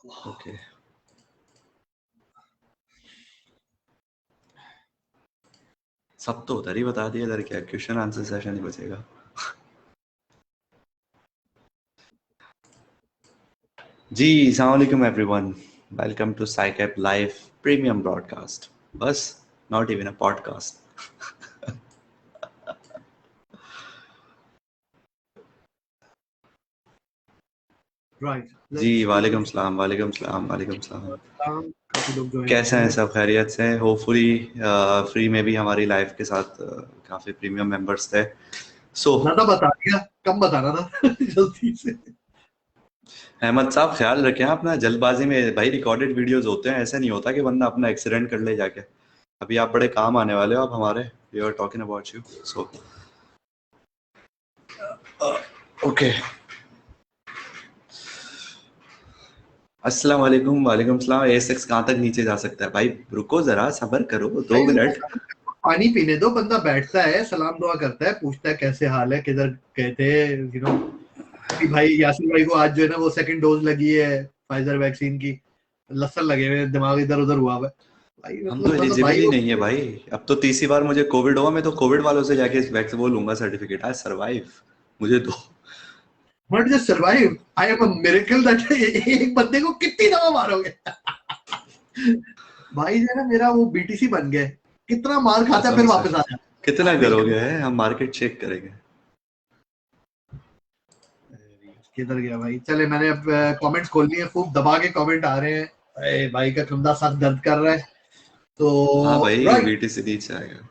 Okay सब तो उधर ही बता दिया, इधर क्या क्वेश्चन आंसर सेशन ही बचेगा। जी अस्सलाम वालेकुम everyone, welcome to Psycap live premium broadcast, बस not even a podcast. Right. जी वालेकुम सलाम वालेकुम सलाम वालेकुम सलाम। काफी लोग ज्वाइन कैसे हैं सब, खैरियत से? होपफुली फ्री में भी हमारी लाइव के साथ काफी प्रीमियम मेंबर्स थे। सो ज्यादा बता दिया, कम बताना था जल्दी से। अहमद साहब ख्याल रखें अपना, जल्दबाजी में भाई रिकॉर्डेड वीडियोस होते हैं, ऐसा नहीं होता कि बंदा अपना एक्सीडेंट कर ले जाके। अभी आप बड़े काम आने वाले हो, आप हमारे, we are talking about you. So okay, अस्सलाम वालेकुम। वालेकुम सलाम। A6 कहाँ तक नीचे जा सकता है भाई? रुको जरा, सब्र करो 2 मिनट। पानी पीने दो, बंदा बैठता है, सलाम दुआ करता है, पूछता है कैसे हाल है, किधर गए थे, यू नो। भाई यासिर भाई को आज जो है ना वो सेकंड डोज लगी है फाइजर वैक्सीन की, लसन लगे हुए, दिमाग इधर उधर हुआ हुआ है भाई। हम तो मतलब एलिजिबल भाई ही नहीं है भाई। अब तो तीसरी बार मुझे कोविड हुआ, मैं तो कोविड वालों से जाके वैक्सीन वो लूंगा सर्टिफिकेट, आई सर्वाइव, मुझे दो। Not just survive, I am a miracle that एक बंदे को कितनी दवा मारोगे भाई जो है ना मेरा वो बीटीसी बन गया, कितना मार खाता है फिर वापस आ जाता। कितना करोगे है, हम मार्केट चेक करेंगे। किधर गया भाई? चले, मैंने अब कमेंट्स खोल लिए, खूब दबा के कमेंट आ रहे हैं। अरे भाई का कंधा सख्त दर्द कर रहा है, तो हाँ भाई राइट, बीटीसी नीचे आएगा,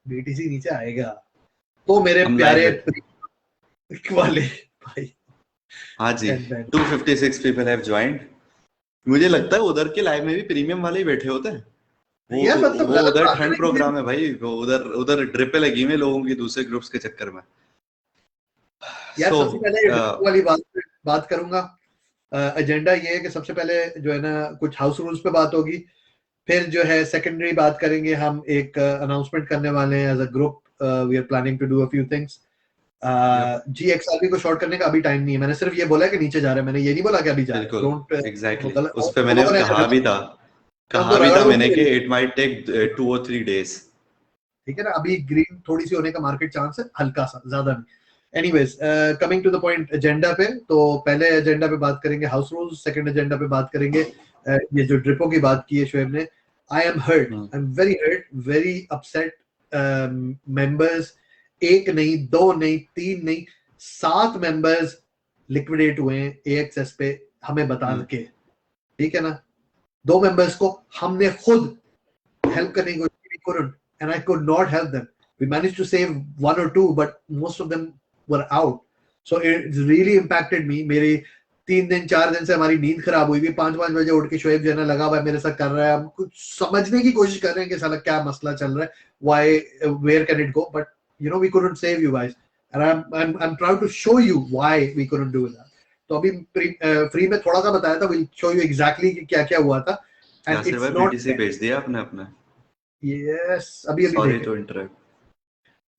बीटीसी नीचे आएगा। तो मेरे हम लाइव प्यारे है। वाले भाई, हाँ जी, 256 पीपल हैव ज्वाइंड। मुझे लगता है उधर के लाइव में भी प्रीमियम वाले ही बैठे होते हैं। यार मतलब वो गलत उधर बात है ठंड ना प्रोग्राम है भाई, वो उधर उधर ड्रिपें लगी हुई हैं लोगों की दूसरे ग्रुप्स के चक्कर में। यार सो सबसे पहले वाली बात करूंगा। एजेंडा ये है कि सबसे पहले जो है ना कुछ हाउस रूल्स पे बात होगी, फिर जो है सेकेंडरी बात करेंगे, हम एक अनाउंसमेंट करने वाले हैं as a group, we are planning to do a few things. GXRP को शॉर्ट करने का अभी टाइम नहीं है, मैंने सिर्फ ये बोला है कि नीचे जा रहे हैं, मैंने ये नहीं बोला कि अभी जा रहे हैं। बिल्कुल डोंट एग्जैक्टली, गलत, उस पे मैंने लोगों ने कहा भी रगड़ था दो मैंने कि पूरी। It might take 2 or 3 days। ठीक है ना, अभी ग्रीन थोड़ी सी होने का मार्केट चांस है, हल्का सा, ज्यादा नहीं। Anyways, coming to the point, agenda पे तो पहले एजेंडा पे बात करेंगे हाउस रूल्स, सेकंड एजेंडा पे बात करेंगे ये जो ड्रिपो की बात की है शोएब ने। I am hurt, I am very hurt, very upset. Members एक नहीं, दो नहीं, तीन नहीं, 7 मेंबर्स लिक्विडेट हुए हैं AXS पे, हमें बता के। ठीक है ना, 2 मेंबर्स को हमने खुद help करने की कोशिश की, couldn't, and I could not help them. We managed to save 1 or 2, but most of them were out. So it really impacted me. मेरी 3 दिन 4 दिन से हमारी नींद खराब हुई थी। 5-5 बजे उठ के शोएब जो है ना लगा हुआ है मेरे साथ, कर रहा है, हम कुछ समझने की कोशिश कर रहे हैं कि साला क्या मसला चल रहा है, why, where can it go, but you know we couldn't save you guys, and I'm proud to show you why we couldn't do that. तो अभी फ्री में थोड़ा सा बताया था, we'll show you exactly क्या क्या हुआ था, and it's not बीटीसी भेज दिया आपने अपने? यस, अभी सॉरी देखे। To interrupt.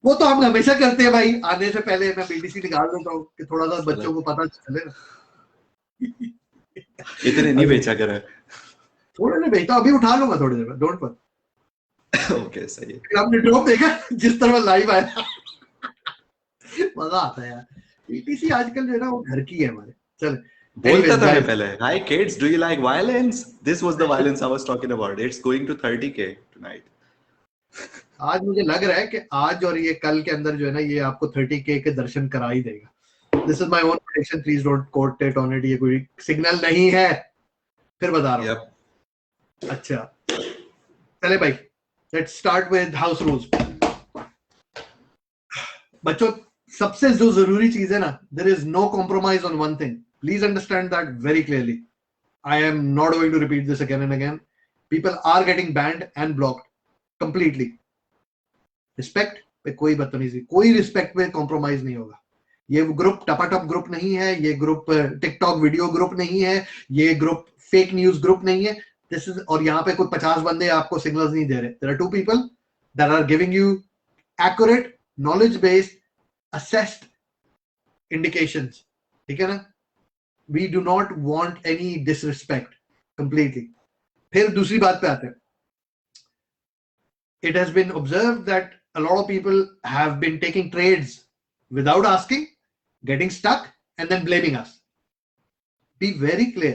वो तो हम हमेशा करते हैं भाई, आने से पहले मैं बीटीसी निकाल देता हूँ कि थोड़ा सा बच्चों को पता चले ना। इतने नहीं बेचा कर। थोड़े ने भेजता, अभी उठा लूंगा थोड़ी देर में, डोंट वरी। ओके सही है। आपने ड्रॉप देखा जिस तरह लाइव आया मजा आता है यार। बीटीसी आजकल जो है ना वो घर की है हमारे। चल बोलता था मैं पहले, hi kids, do you like violence? This was the violence I was talking about, it's going to 30K tonight. आज मुझे लग रहा है कि आज और ये कल के अंदर जो है ना ये आपको 30K के दर्शन करा ही देगा। This is my own prediction, please don't quote it on it, ये कोई सिग्नल नहीं है, फिर बता रहा हूँ। अच्छा चले भाई, let's start with house rules. बच्चों सबसे जो जरूरी चीज है ना, there is no compromise on one thing, please understand that very clearly. I am not going to repeat this again and again. People are getting banned and blocked completely. Respect पे कोई बदतमीजी, कोई रिस्पेक्ट पे compromise नहीं होगा। ये group टपाटप group नहीं है, ये ग्रुप टिकटॉक वीडियो ग्रुप नहीं है, ये ग्रुप फेक न्यूज ग्रुप नहीं है। दिस इज, और यहाँ पे कोई 50 बंदे आपको सिग्नल्स नहीं दे रहे। There are 2 people that are giving you accurate, knowledge based, assessed indications। ठीक है ना, we do not want any disrespect completely. फिर दूसरी बात पे आते हैं। It has been observed that a lot of people have been taking trades without asking, getting stuck, and then blaming us. Be very clear.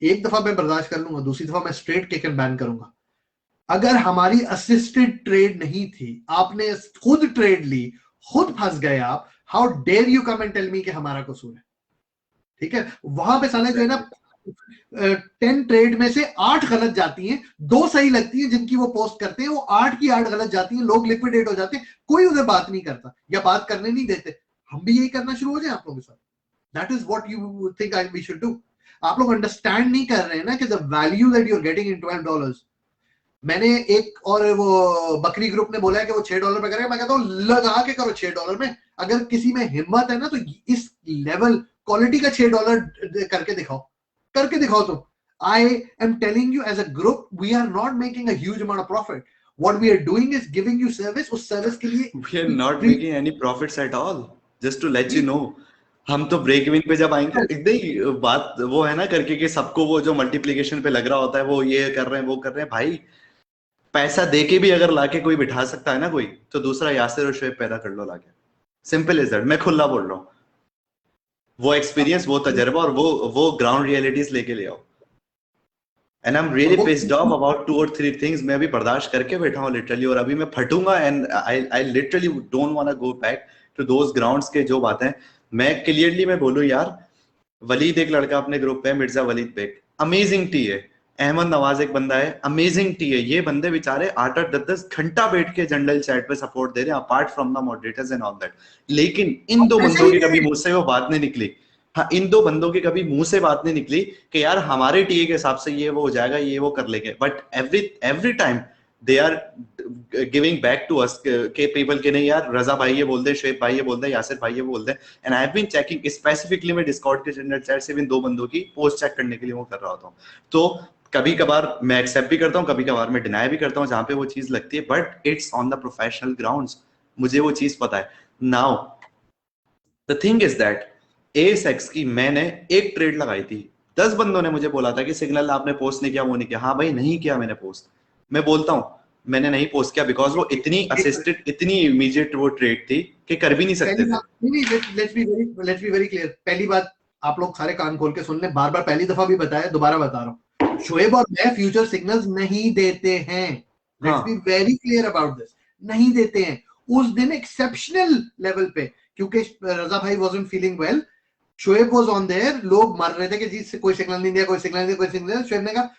एक दफा मैं बर्दाश्त कर लूंगा, दूसरी दफा मैं स्ट्रेट किक एंड बैन करूंगा। अगर हमारी असिस्टेड ट्रेड नहीं थी, आपने खुद ट्रेड ली, खुद फंस गए आप, how dare you come and tell me कि हमारा कसूर है? ठीक है, वहां पे साले जो है ना 10 ट्रेड में से 8 गलत जाती हैं, 2 सही लगती हैं जिनकी वो पोस्ट करते हैं, वो 8 की 8 गलत जाती हैं, लोग लिक्विडेट हो जाते हैं, कोई उन्हें बात नहीं करता या बात करने नहीं देते। हम भी यही करना शुरू हो जाए आप लोगों के साथ? That is what you think we should do. आप लोग अंडरस्टैंड नहीं कर रहे हैं ना कि the value that you are getting in $12। मैंने एक और वो बकरी ग्रुप ने बोला है कि वो $6 पे करेगा, मैं कहता हूं लगा के करो $6 में। अगर किसी में हिम्मत है ना तो इस लेवल क्वालिटी का $6 करके दिखाओ तुम। I am telling you as a group, we are not making a huge amount of profit. What we are doing is giving you service. उस service के लिए we are not making any profits at all. Just to let you know, हम तो break even पे जब आएंगे नहीं, बात वो है ना करके कि सबको वो जो मल्टीप्लिकेशन पे लग रहा होता है, वो ये कर रहे हैं वो कर रहे हैं। भाई पैसा देके भी अगर लाके कोई बिठा सकता है ना कोई, तो दूसरा यासिर और शुएब पैदा कर लो लाके। Simple is that. मैं खुला बोल रहा हूँ, वो एक्सपीरियंस, वो तजर्बा और वो ग्राउंड रियलिटीज लेके ले आओ। And I am really pissed off about 2 or 3 things. मैं अभी बर्दाश्त करके बैठा हूँ लिटरली, और अभी मैं फटूंगा। And I literally don't want to go back to those grounds के जो बातें। मैं क्लियरली मैं बोलूं यार, वलीद एक लड़का अपने ग्रुप पे, मिर्जा वलीद बेग, अमेजिंग टी है। अहमद नवाज एक बंदा है, अमेजिंग टी है। ये बंदे बेचारे 8-8 10-10 घंटा बैठ के जनरल चैट पे सपोर्ट दे रहे हैं, apart from the moderators and all that. लेकिन इन दो बंदों की कभी मुंह से वो बात नहीं निकली। हाँ, इन दो बंदों की कभी मुंह से बात नहीं निकली कि यार हमारे टीए के हिसाब से ये वो हो जाएगा, ये वो कर लेंगे। But every time they are giving back to us के पीपल के नहीं यार, रजा भाई ये बोल दे, शुएब भाई ये बोल दे, यासिर भाई ये बोल दे। And I have been checking specifically, मैं डिस्कॉर्ड के जनरल चैट से इन दो बंदों की पोस्ट चेक करने के लिए वो कर रहा होता हूँ। तो कभी कभार मैं एक्सेप्ट भी करता हूँ, कभी कभार मैं डिनाई भी करता हूँ जहां पे वो चीज लगती है, but it's on the professional grounds. मुझे वो चीज पता है। Now the thing is that ASX की मैंने एक ट्रेड लगाई थी, 10 बंदों ने मुझे बोला था कि सिग्नल आपने पोस्ट नहीं किया, वो नहीं किया। हाँ भाई, नहीं किया मैंने पोस्ट। मैं बोलता हूँ मैंने नहीं पोस्ट किया बिकॉज वो इतनी असिस्टेड, इतनी इमीडिएट वो ट्रेड थी कि कर भी नहीं सकते थे। Let's be very clear. पहली बात, आप लोग सारे कान खोल के सुन ले, बार बार पहली दफा भी बताया, दोबारा बता रहा हूँ, शुएब और मैं फ्यूचर सिग्नल्स नहीं देते हैं। Let's be very clear about this, नहीं देते हैं। उस दिन एक्सेप्शनल लेवल पे, क्योंकि रजा भाई wasn't feeling well, Shoaib was on their, लोग मर रहे थे कि जी कोई सिग्नल नहीं दिया, कोई सिग्नल नहीं दिया, कोई सिग्नल नहीं दिया। शुएब ने कहा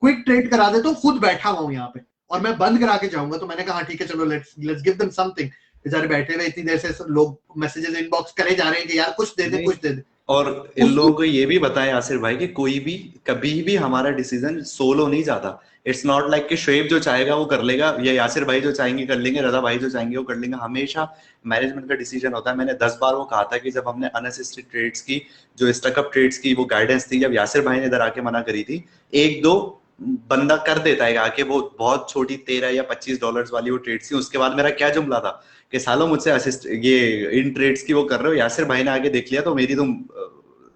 क्विक ट्रेड करा दे, तो खुद बैठा हुआ हूं यहाँ पे और मैं बंद करा के जाऊंगा। तो मैंने कहा ठीक है चलो, लेट्स गिव देम समथिंग। बेचारे बैठे हुए इतनी देर से लोग मैसेजेस इनबॉक्स करे जा रहे हैं कि यार कुछ दे दे, कुछ दे दे। और इन लोगों को ये भी बताएं यासिर भाई कि कोई भी कभी भी हमारा डिसीजन सोलो नहीं जाता। इट्स नॉट लाइक कि शुएब जो चाहेगा वो कर लेगा, या यासिर भाई जो चाहेंगे कर लेंगे, रजा भाई जो चाहेंगे वो कर लेंगे। हमेशा मैनेजमेंट का डिसीजन होता है। मैंने 10 बार वो कहा था कि जब हमने अनअसिस्टेड ट्रेड्स की, जो स्टकअप ट्रेड्स की वो गाइडेंस थी, जब यासिर भाई ने इधर आके मना करी थी, 1-2 बंदा कर देता है आके, वो बहुत छोटी $13 या $25 वाली वो ट्रेड्स थी। उसके बाद मेरा क्या जुमला था कि सालों मुझसे असिस्ट ये इन ट्रेड्स की वो कर रहे हो, यासिर भाई ने आगे देख लिया तो मेरी तुम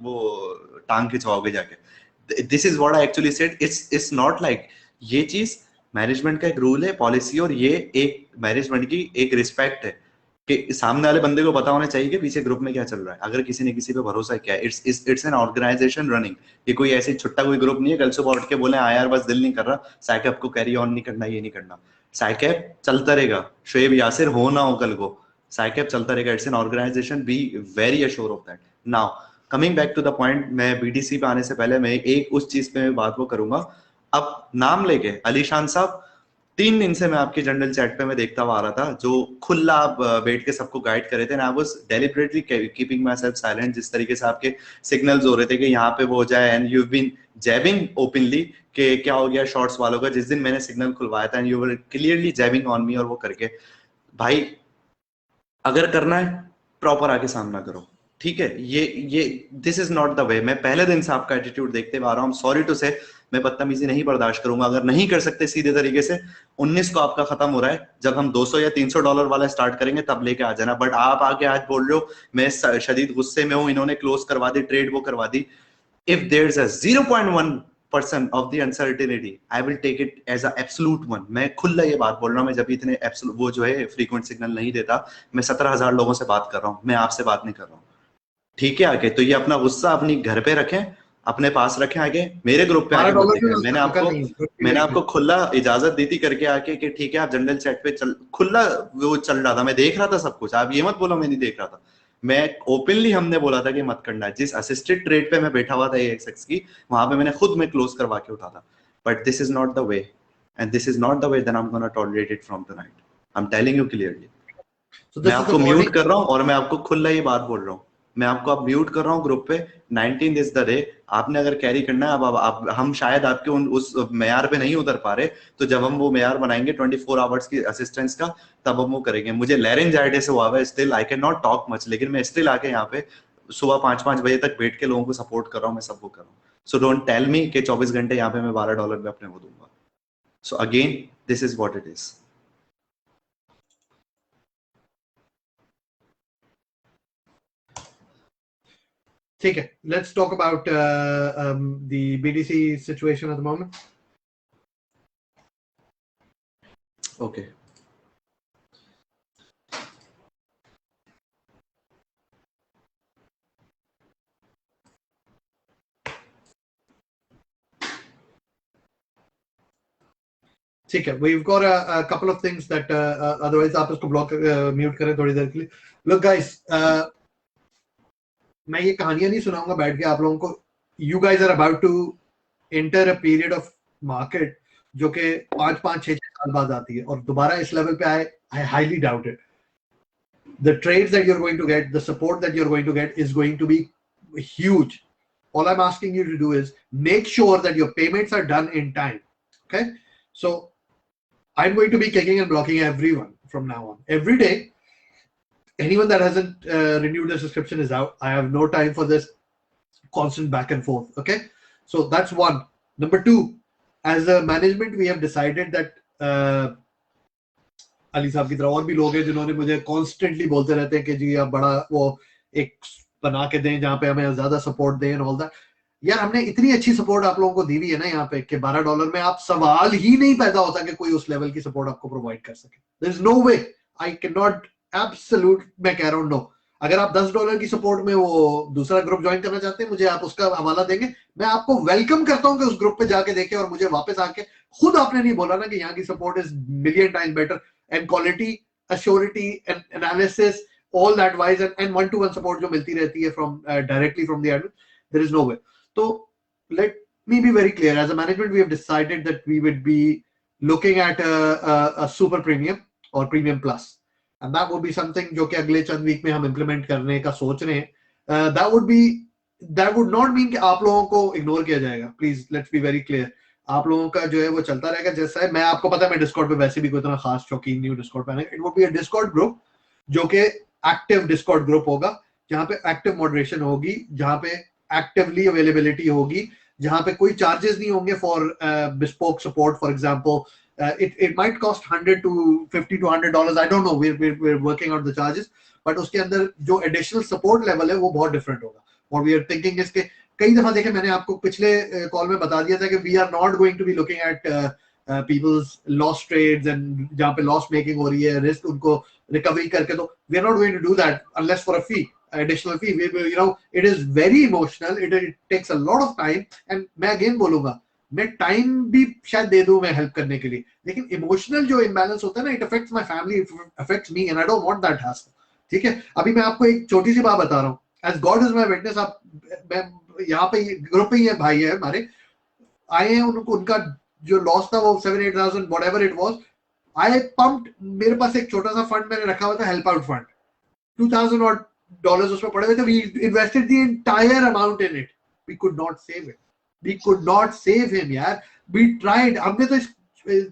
वो टांग खिंचवाओगे जाके। This is what I actually said. It's not like, ये चीज मैनेजमेंट का एक रूल है, पॉलिसी, और ये एक मैनेजमेंट की एक रिस्पेक्ट है कि सामने वाले बंदे को पता होना चाहिए कि पीछे ग्रुप में क्या चल रहा है। अगर किसी ने किसी पे भरोसा किया है, इट्स एन ऑर्गेनाइजेशन रनिंग। ये कोई ऐसे छुट्टा कोई ग्रुप नहीं है, कल सुबह उठ के बोले हाँ यार बस दिल नहीं कर रहा, साइकैप को कैरी ऑन नहीं करना, ये नहीं करना। साइकैप चलता रहेगा, शुएब यासिर हो ना हो कल को, साइकैप चलता रहेगा। It's an organisation, be very assure of that. Now coming back to the point, मैं बीटीसी पे आने से पहले मैं एक उस चीज पे बात वो करूंगा। अब नाम लेके अलीशान साहब, 3 दिन से मैं आपके जनरल चैट पे मैं देखता हुआ आ रहा था, जो खुला आप बैठ के सबको गाइड कर रहे थे। I was deliberately keeping my self silent. जिस तरीके से आपके सिग्नल्स हो रहे थे कि यहाँ पे वो हो जाए, एंड यू बीन जैबिंग ओपनली कि क्या हो गया शॉर्ट्स वालों का। जिस दिन मैंने सिग्नल खुलवाया था, and you were clearly jabbing on me, और वो करके भाई अगर करना है प्रॉपर आके सामना करो, ठीक है। ये this is not the way. मैं पहले दिन से आपका एटीट्यूड देखते आ रहा हूँ। सॉरी टू से, मैं बदतमीजी नहीं बर्दाश्त करूंगा। अगर नहीं कर सकते सीधे तरीके से, 19 को आपका खत्म हो रहा है, जब हम $200 या $300 वाला स्टार्ट करेंगे तब लेके आ जाना। बट आप आके आज बोल रहे हो मैं शदीद गुस्से में हूँ, इन्होंने क्लोज करवा दी ट्रेड, वो करवा दी। if there's a 0.1% of the uncertainty, I will take it as a absolute one. मैं खुला ये बात बोल रहा हूँ, मैं जब इतने absolute वो जो है frequent signal नहीं देता, मैं 17,000 लोगों से बात कर रहा हूँ, मैं आपसे बात नहीं कर रहा हूँ, ठीक है? आके तो ये अपना गुस्सा अपनी घर पे रखें, अपने पास रखें, आगे मेरे ग्रुप पे आके मत दिखाएं। मैंने आपको खुला इजाजत दी थी करके आके कि ठीक है आप जनरल चैट पे चल, खुला वो चल रहा था, मैं देख रहा था सब कुछ, आप ये मत बोलो मैं नहीं देख रहा था। मैं ओपनली हमने बोला था कि मत करना है। जिस असिस्टेड ट्रेड पे मैं बैठा हुआ था AXX की, वहां पे मैंने खुद में क्लोज करवा के उठा था। But this is not the way, and this is not the way that I am gonna tolerate it from tonight. I am telling you clearly. मैं आपको म्यूट कर रहा हूँ और मैं आपको खुला ये बात बोल रहा हूँ, मैं आपको अब म्यूट कर रहा हूँ ग्रुप पे। 19 इज द डे। आपने अगर कैरी करना है, अब आप हम शायद आपके उस मेयार पे नहीं उतर पा रहे, तो जब हम वो मेयार बनाएंगे 24 आवर्स की असिस्टेंस का, तब हम वो करेंगे। मुझे लैरिंजाइटिस हुआ है still, I can not talk much, लेकिन मैं स्टिल आके यहाँ पे सुबह 5-5 बजे तक बैठ के लोगों को सपोर्ट कर रहा हूँ, मैं सब वो कर रहा हूँ। सो डोंट टेल मी कि 24 घंटे यहाँ पे मैं $12 में अपने वो दूंगा। So again this is what it is. ठीक है, let's talk about the BTC situation at the moment. Okay. ठीक है, we've got a couple of things that otherwise आप इसको ब्लॉक म्यूट करें थोड़ी देर के लिए। Look guys, मैं ये कहानियां नहीं सुनाऊंगा बैठ के आप लोगों को। You guys are about to enter a period of market जो कि 5-5-6 साल बाद आती है और दोबारा इस लेवल पे आए, I highly doubt it. The trades that you're going to get, the support that you're going to get is going to be huge. All I'm asking you to do is make sure that your payments are done in time. Okay, so I'm going to be kicking and blocking everyone from now on. Every day, anyone that hasn't renewed their subscription is out. I have no time for this constant back and forth. Okay, so that's one. Number two, as a management, we have decided that Ali साहब की तरह और भी लोग हैं जिन्होंने मुझे constantly बोलते रहते हैं कि जी आप बड़ा वो एक बना के दें जहाँ पे हमें ज्यादा सपोर्ट दें एंड ऑल दैट। यार हमने इतनी अच्छी सपोर्ट आप लोगों को दी हुई है ना यहाँ पे कि $12 में आप सवाल ही नहीं पैदा होता कि कोई उस लेवल की सपोर्ट आपको प्रोवाइड कर सके। There is no way, I can not absolute, मैं कह रहा हूँ नो। अगर आप $10 की सपोर्ट में वो दूसरा ग्रुप ज्वाइन करना चाहते हैं, मुझे आप उसका हवाला देंगे, मैं आपको वेलकम करता हूँ कि उस ग्रुप पे जाके देखें और मुझे वापस आके, खुद आपने नहीं बोला ना कि यहाँ की support is million time better and quality, assurity and analysis, all that wise and one-to-one support जो मिलती रहती है from directly from the admin, there is no way. So let me be very clear, as a management we have decided that we would be looking at a super premium or premium plus, and that would be something जो कि अगले चंद week में हम implement करने का सोच रहे हैं। that would not mean कि आप लोगों को इग्नोर किया जाएगा, please let's be very clear. आप लोगों का जो है वो चलता रहेगा जैसा है। मैं आपको पता है मैं डिस्कॉर्ड पे वैसे भी कोई इतना खास शौकीन नहीं हूँ डिस्कॉर्ड पे आने का। It would be a Discord group जो कि एक्टिव डिस्कॉर्ड ग्रुप होगा, जहाँ पे एक्टिव मॉडरेशन होगी, जहाँ पे एक्टिवली अवेलेबिलिटी होगी, जहाँ पे कोई चार्जेस नहीं होंगे for bespoke support, for example it might cost $100 to $50 to $100, I don't know, we're working out the charges, but उसके अंदर जो additional support level है वो बहुत different होगा। What we are thinking is कि कई दफा देखे, मैंने आपको पिछले कॉल में बता दिया था कि we are not going to be looking at people's loss trades and जहां पे लॉस मेकिंग हो रही है, रिस्क उनको रिकवरी करके, तो we are not going to do that unless for a fee, additional fee. You know it is very emotional, it takes a lot of time, and मैं again बोलूंगा मैं time भी शायद दे दूं मैं हेल्प करने के लिए, लेकिन इमोशनल जो इम्बैलेंस होता है ना, it affects my family, it affects me and I don't want that hassle. ठीक है, अभी मैं आपको एक छोटी सी बात बता रहा हूँ, as God is my witness. आप मैं यहाँ पे ग्रुप पे ये भाई है हमारे आए हैं, उनको उनका जो लॉस था वो 7-8,000 whatever it was, I pumped, मेरे पास एक छोटा सा फंड मैंने रखा हुआ था, हेल्प आउट फंड, $2,000 उसमें पड़े हुए थे, we invested the entire amount in it, we could not save it, we could not save him यार, वी ट्राइड। हमने तो इस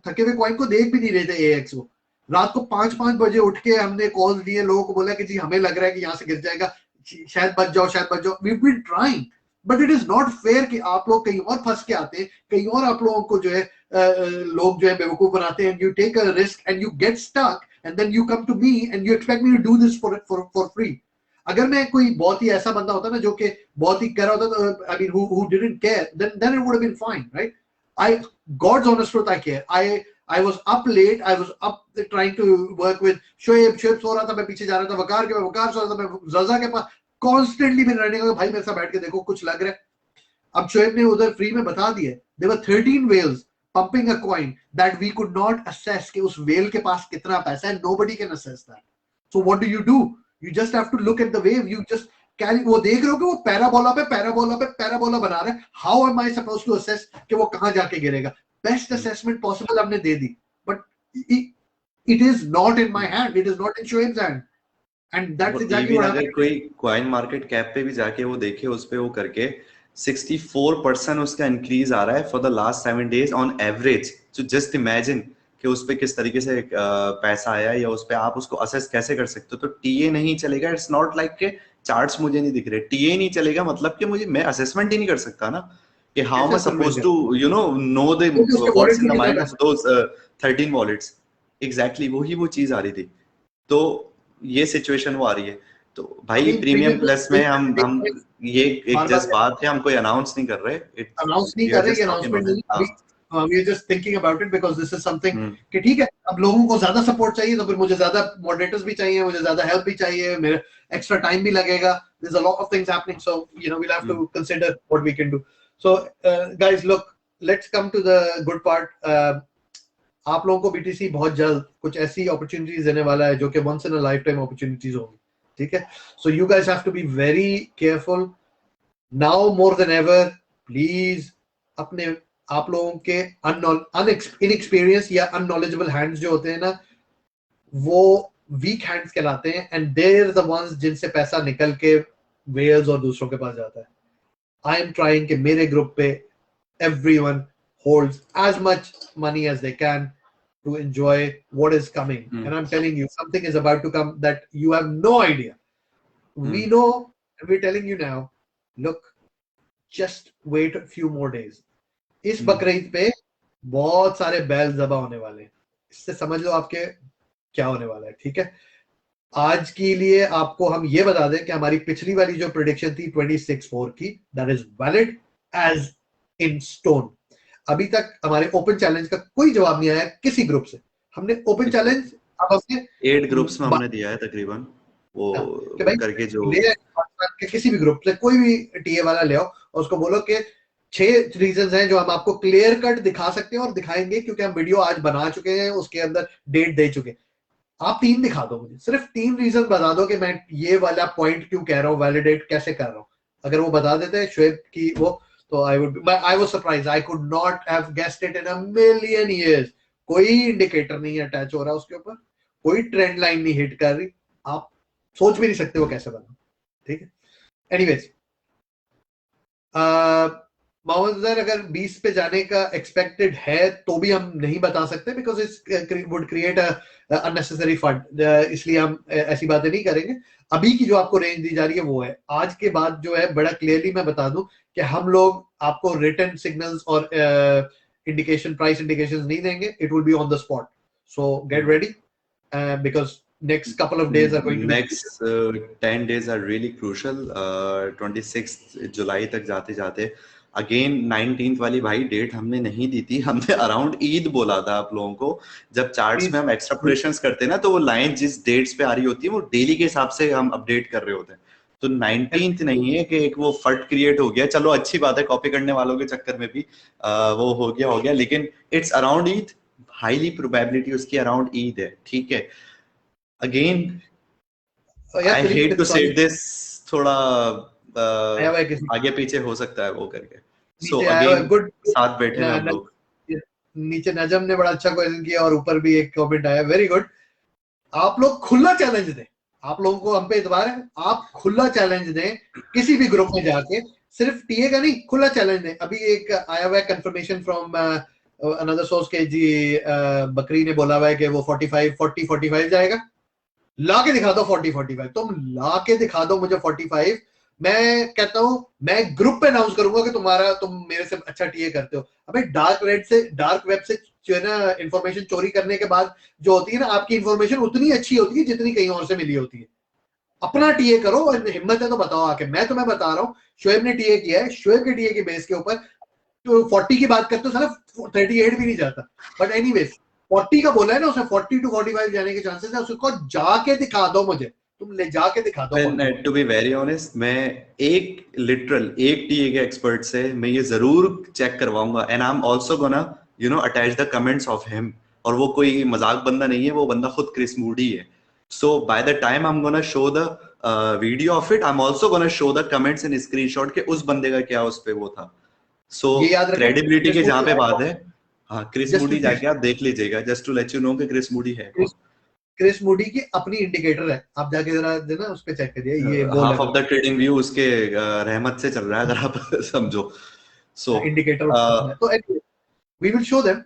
थके हुए कॉइन को देख भी नहीं रहे थे AX को, रात को 5-5 बजे उठ के हमने कॉल्स दिए, लोगों को बोला कि जी हमें लग रहा है कि यहाँ से गिर जाएगा, शायद बच जाओ, शायद बच जाओ, we been trying, but it is not fair कि आप लोग कहीं और फंस के आते हैं, कहीं और आप लोगों को जो है लोग जो है बेवकूफ बनाते हैं, you take a risk and you get stuck and then you come to me and you expect me to do this for free. अगर मैं कोई बहुत ही ऐसा बंदा होता ना जो कि बहुत ही कर रहा होता, तो I mean who didn't care, then it would have been fine, right? I, God's honest truth, I care. I was up late. I was up trying to work with Shoaib. Shoaib सो रहा था, मैं पीछे जा रहा था. वकार सो रहा था, मैं रजा के पास constantly been running. भाई मेरे साथ बैठ के देखो कुछ लग रहा है. अब शोएब ने उधर फ्री में बता दिया. There were 13 whales pumping a coin that we could not assess कि उस whale के पास कितना पैसा है. Nobody can assess that. So what do? You just have to look at the wave. You just carry, वो देख रहे हो कि वो पैराबोला बना रहा है. How am I suppose to assess कि वो कहां जाके गिरेगा? बेस्ट असेसमेंट पॉसिबल हमने दे दी, but it is not in my hand, it is not in Shoaib's hand, and that's exactly what अगर कोई कॉइन मार्केट कैप पे भी जाके वो देखे, उस पे वो करके 64% उसका इंक्रीज आ रहा है for the last 7 days on average. तो जस्ट इमेजिन कि उस पे किस तरीके से पैसा आया, या उस पे आप उसको असेस कैसे कर सकते हो. तो टीए नहीं चलेगा. इट्स नॉट लाइक के चार्ट्स मुझे नहीं दिख रहे, टीए नहीं चलेगा, मतलब कि मैं असेसमेंट ही नहीं कर सकता ना कि how am I supposed to know the what's in the mind of those 13 wallets. Exactly वो चीज आ रही थी. तो ये सिचुएशन वो आ रही है. तो भाई प्रीमियम प्लस में हम ये एक जस्ट बात है, हम कोई अनाउंस नहीं कर रहे. We are just thinking about it because this is something कि ठीक है, अब लोगों को ज्यादा सपोर्ट चाहिए, तो फिर मुझे ज्यादा मॉडरेटर्स भी चाहिए, मुझे ज्यादा हेल्प भी चाहिए, मेरे एक्स्ट्रा टाइम भी लगेगा. There's a lot of things happening, so we'll have to consider what we can do. So guys, look, let's come to the good part. आप लोगों को BTC बहुत जल्द कुछ ऐसी अपॉर्चुनिटीज देने वाला है जो कि once in a lifetime opportunities होंगी, ठीक है? So you guys have to be very careful now more than ever. Please अपने आप लोगों के इनएक्सपीरियंस या अननॉलेजेबल हैंड्स जो होते हैं ना, वो वीक हैंड्स कहलाते हैं, एंड देयर द वंस जिनसे पैसा निकल के वेल्स और दूसरों के पास जाता है. आई एम ट्राइंग कि मेरे ग्रुप पे everyone holds as much money as they can to enjoy what is coming, and I am telling you something is about to come that you have no idea. We know and we are telling you now, look, just wait a few more days. इस बकरीद पे बहुत सारे बैल ज़बा होने वाले हैं. इससे समझ लो आपके क्या होने वाला है, ठीक है? आज के लिए आपको हम ये बता दें कि हमारी पिछली वाली जो प्रेडिक्शन थी 26/4 की, that is valid as in stone. अभी तक हमारे ओपन चैलेंज का कोई जवाब नहीं आया किसी ग्रुप से. हमने ओपन चैलेंज अब हमने 8 ग्रुप्स में हमने दिया है तकरीबन, वो करके जो किसी भी ग्रुप से कोई भी टीए वाला ले आओ और उसको बोलो कि 6 रीजंस हैं जो हम आपको क्लियर कट दिखा सकते हैं और दिखाएंगे, क्योंकि हम वीडियो आज बना चुके हैं, उसके अंदर डेट दे चुके हैं. आप 3 दिखा दो मुझे, सिर्फ 3 रीजन बता दो कि मैं ये वाला पॉइंट क्यों कह रहा हूँ, वैलिडेट कैसे कर रहा हूँ. अगर वो बता देते हैं शोएब की वो, तो I was surprise. I could not have guessed it in a million years. कोई इंडिकेटर नहीं अटैच हो रहा उसके ऊपर, कोई ट्रेंड लाइन नहीं हिट कर रही. आप सोच भी नहीं सकते वो कैसे बना, ठीक है? एनीवेज, मोहम्मद अगर 20 पे जाने का एक्सपेक्टेड है तो भी हम नहीं बता सकते, because it would create unnecessary fund. इसलिए हम ऐसी बातें नहीं करेंगे. अभी की जो आपको रेंज दी जा रही है वो है. आज के बाद जो है बड़ा क्लियरली मैं बता दूं कि हम लोग आपको रिटन सिग्नल्स और इंडिकेशन, प्राइस इंडिकेशंस नहीं देंगे. It will be on the spot. So get ready, because next couple of days are going to next 10 days are really crucial. 26 जुलाई तक जाते जाते अगेन 19th वाली भाई डेट हमने नहीं दी थी, हमने अराउंड ईद बोला था आप लोगों को. जब चार्ट्स में हम एक्सट्रापोलेशंस करते हैं ना, तो वो लाइन जिस डेट्स पे आ रही होती है वो डेली के हिसाब से हम अपडेट कर रहे होते हैं. तो 19th नहीं है कि एक वो फट क्रिएट हो गया. चलो अच्छी बात है, कॉपी करने वालों के चक्कर में भी वो हो गया, लेकिन it's around Eid. Highly probability उसकी अराउंड ईद है, ठीक है? Again, I hate to say this, थोड़ा आगे पीछे हो सकता है वो करके. So again, साथ बैठे हैं हम लोग. नीचे नजम ने बड़ा अच्छा क्वेश्चन किया और ऊपर भी एक कमेंट आया, वेरी गुड. आप लोग खुला चैलेंज दें, आप लोगों को हम पे इतबार है, आप खुला चैलेंज दें किसी भी ग्रुप में जाके, सिर्फ टीए का नहीं, खुला चैलेंज दें. अभी एक आया हुआ है कंफर्मेशन फ्रॉम अनदर सोर्स के जी बकरी ने बोला हुआ है कि वो 45 जाएगा. ला के दिखा दो 40-45, तुम ला के दिखा दो मुझे 45. मैं कहता हूं मैं ग्रुप पे अनाउंस करूंगा कि तुम मेरे से अच्छा टीए करते हो. अबे डार्क वेब से जो है ना इंफॉर्मेशन चोरी करने के बाद जो होती है ना, आपकी इंफॉर्मेशन उतनी अच्छी होती है जितनी कहीं और से मिली होती है. अपना टीए करो, और हिम्मत है तो बताओ आके। मैं तुम्हें बता रहा हूँ शोएब ने टीए किया है, शोएब के टीए के बेस के ऊपर तो 40 की बात करते हो साला 38 भी नहीं जाता। बट एनीवेज 40 का बोला है ना उसने, 40 to 45 जाने के चांसेस है, उसको जाके दिखा दो मुझे, तुम ले जाके दिखा दो 40। टू बी वेरी ऑनेस्ट, मैं एक टीए के एक्सपर्ट से मैं ये जरूर चेक करवाऊंगा, and I am also gonna attach the comments of him. और वो कोई मजाक बंदा नहीं है, वो बंदा खुद क्रिस मूडी है। So by the time I am gonna show the video of it, I am also gonna show the comments and screenshot के उस बंदे का क्या उस पे वो था। सो ये याद रखना क्रेडिबिलिटी के क्रिस जहां मूडी पे है बात कौन? है, हाँ क्रिस जस्ट मूडी जाके आप देख लीजिएगा, just to let you know कि क्रिस मूडी है कौन। क्रिस मूडी की अपनी इंडिकेटर है, आप जाके जरा देना उस पे चेक करिए, ये वो half level of the trading view उसके रहमत से चल रहा है, अगर आप समझो। सो इंडिकेटर है। तो वी विल शो देम।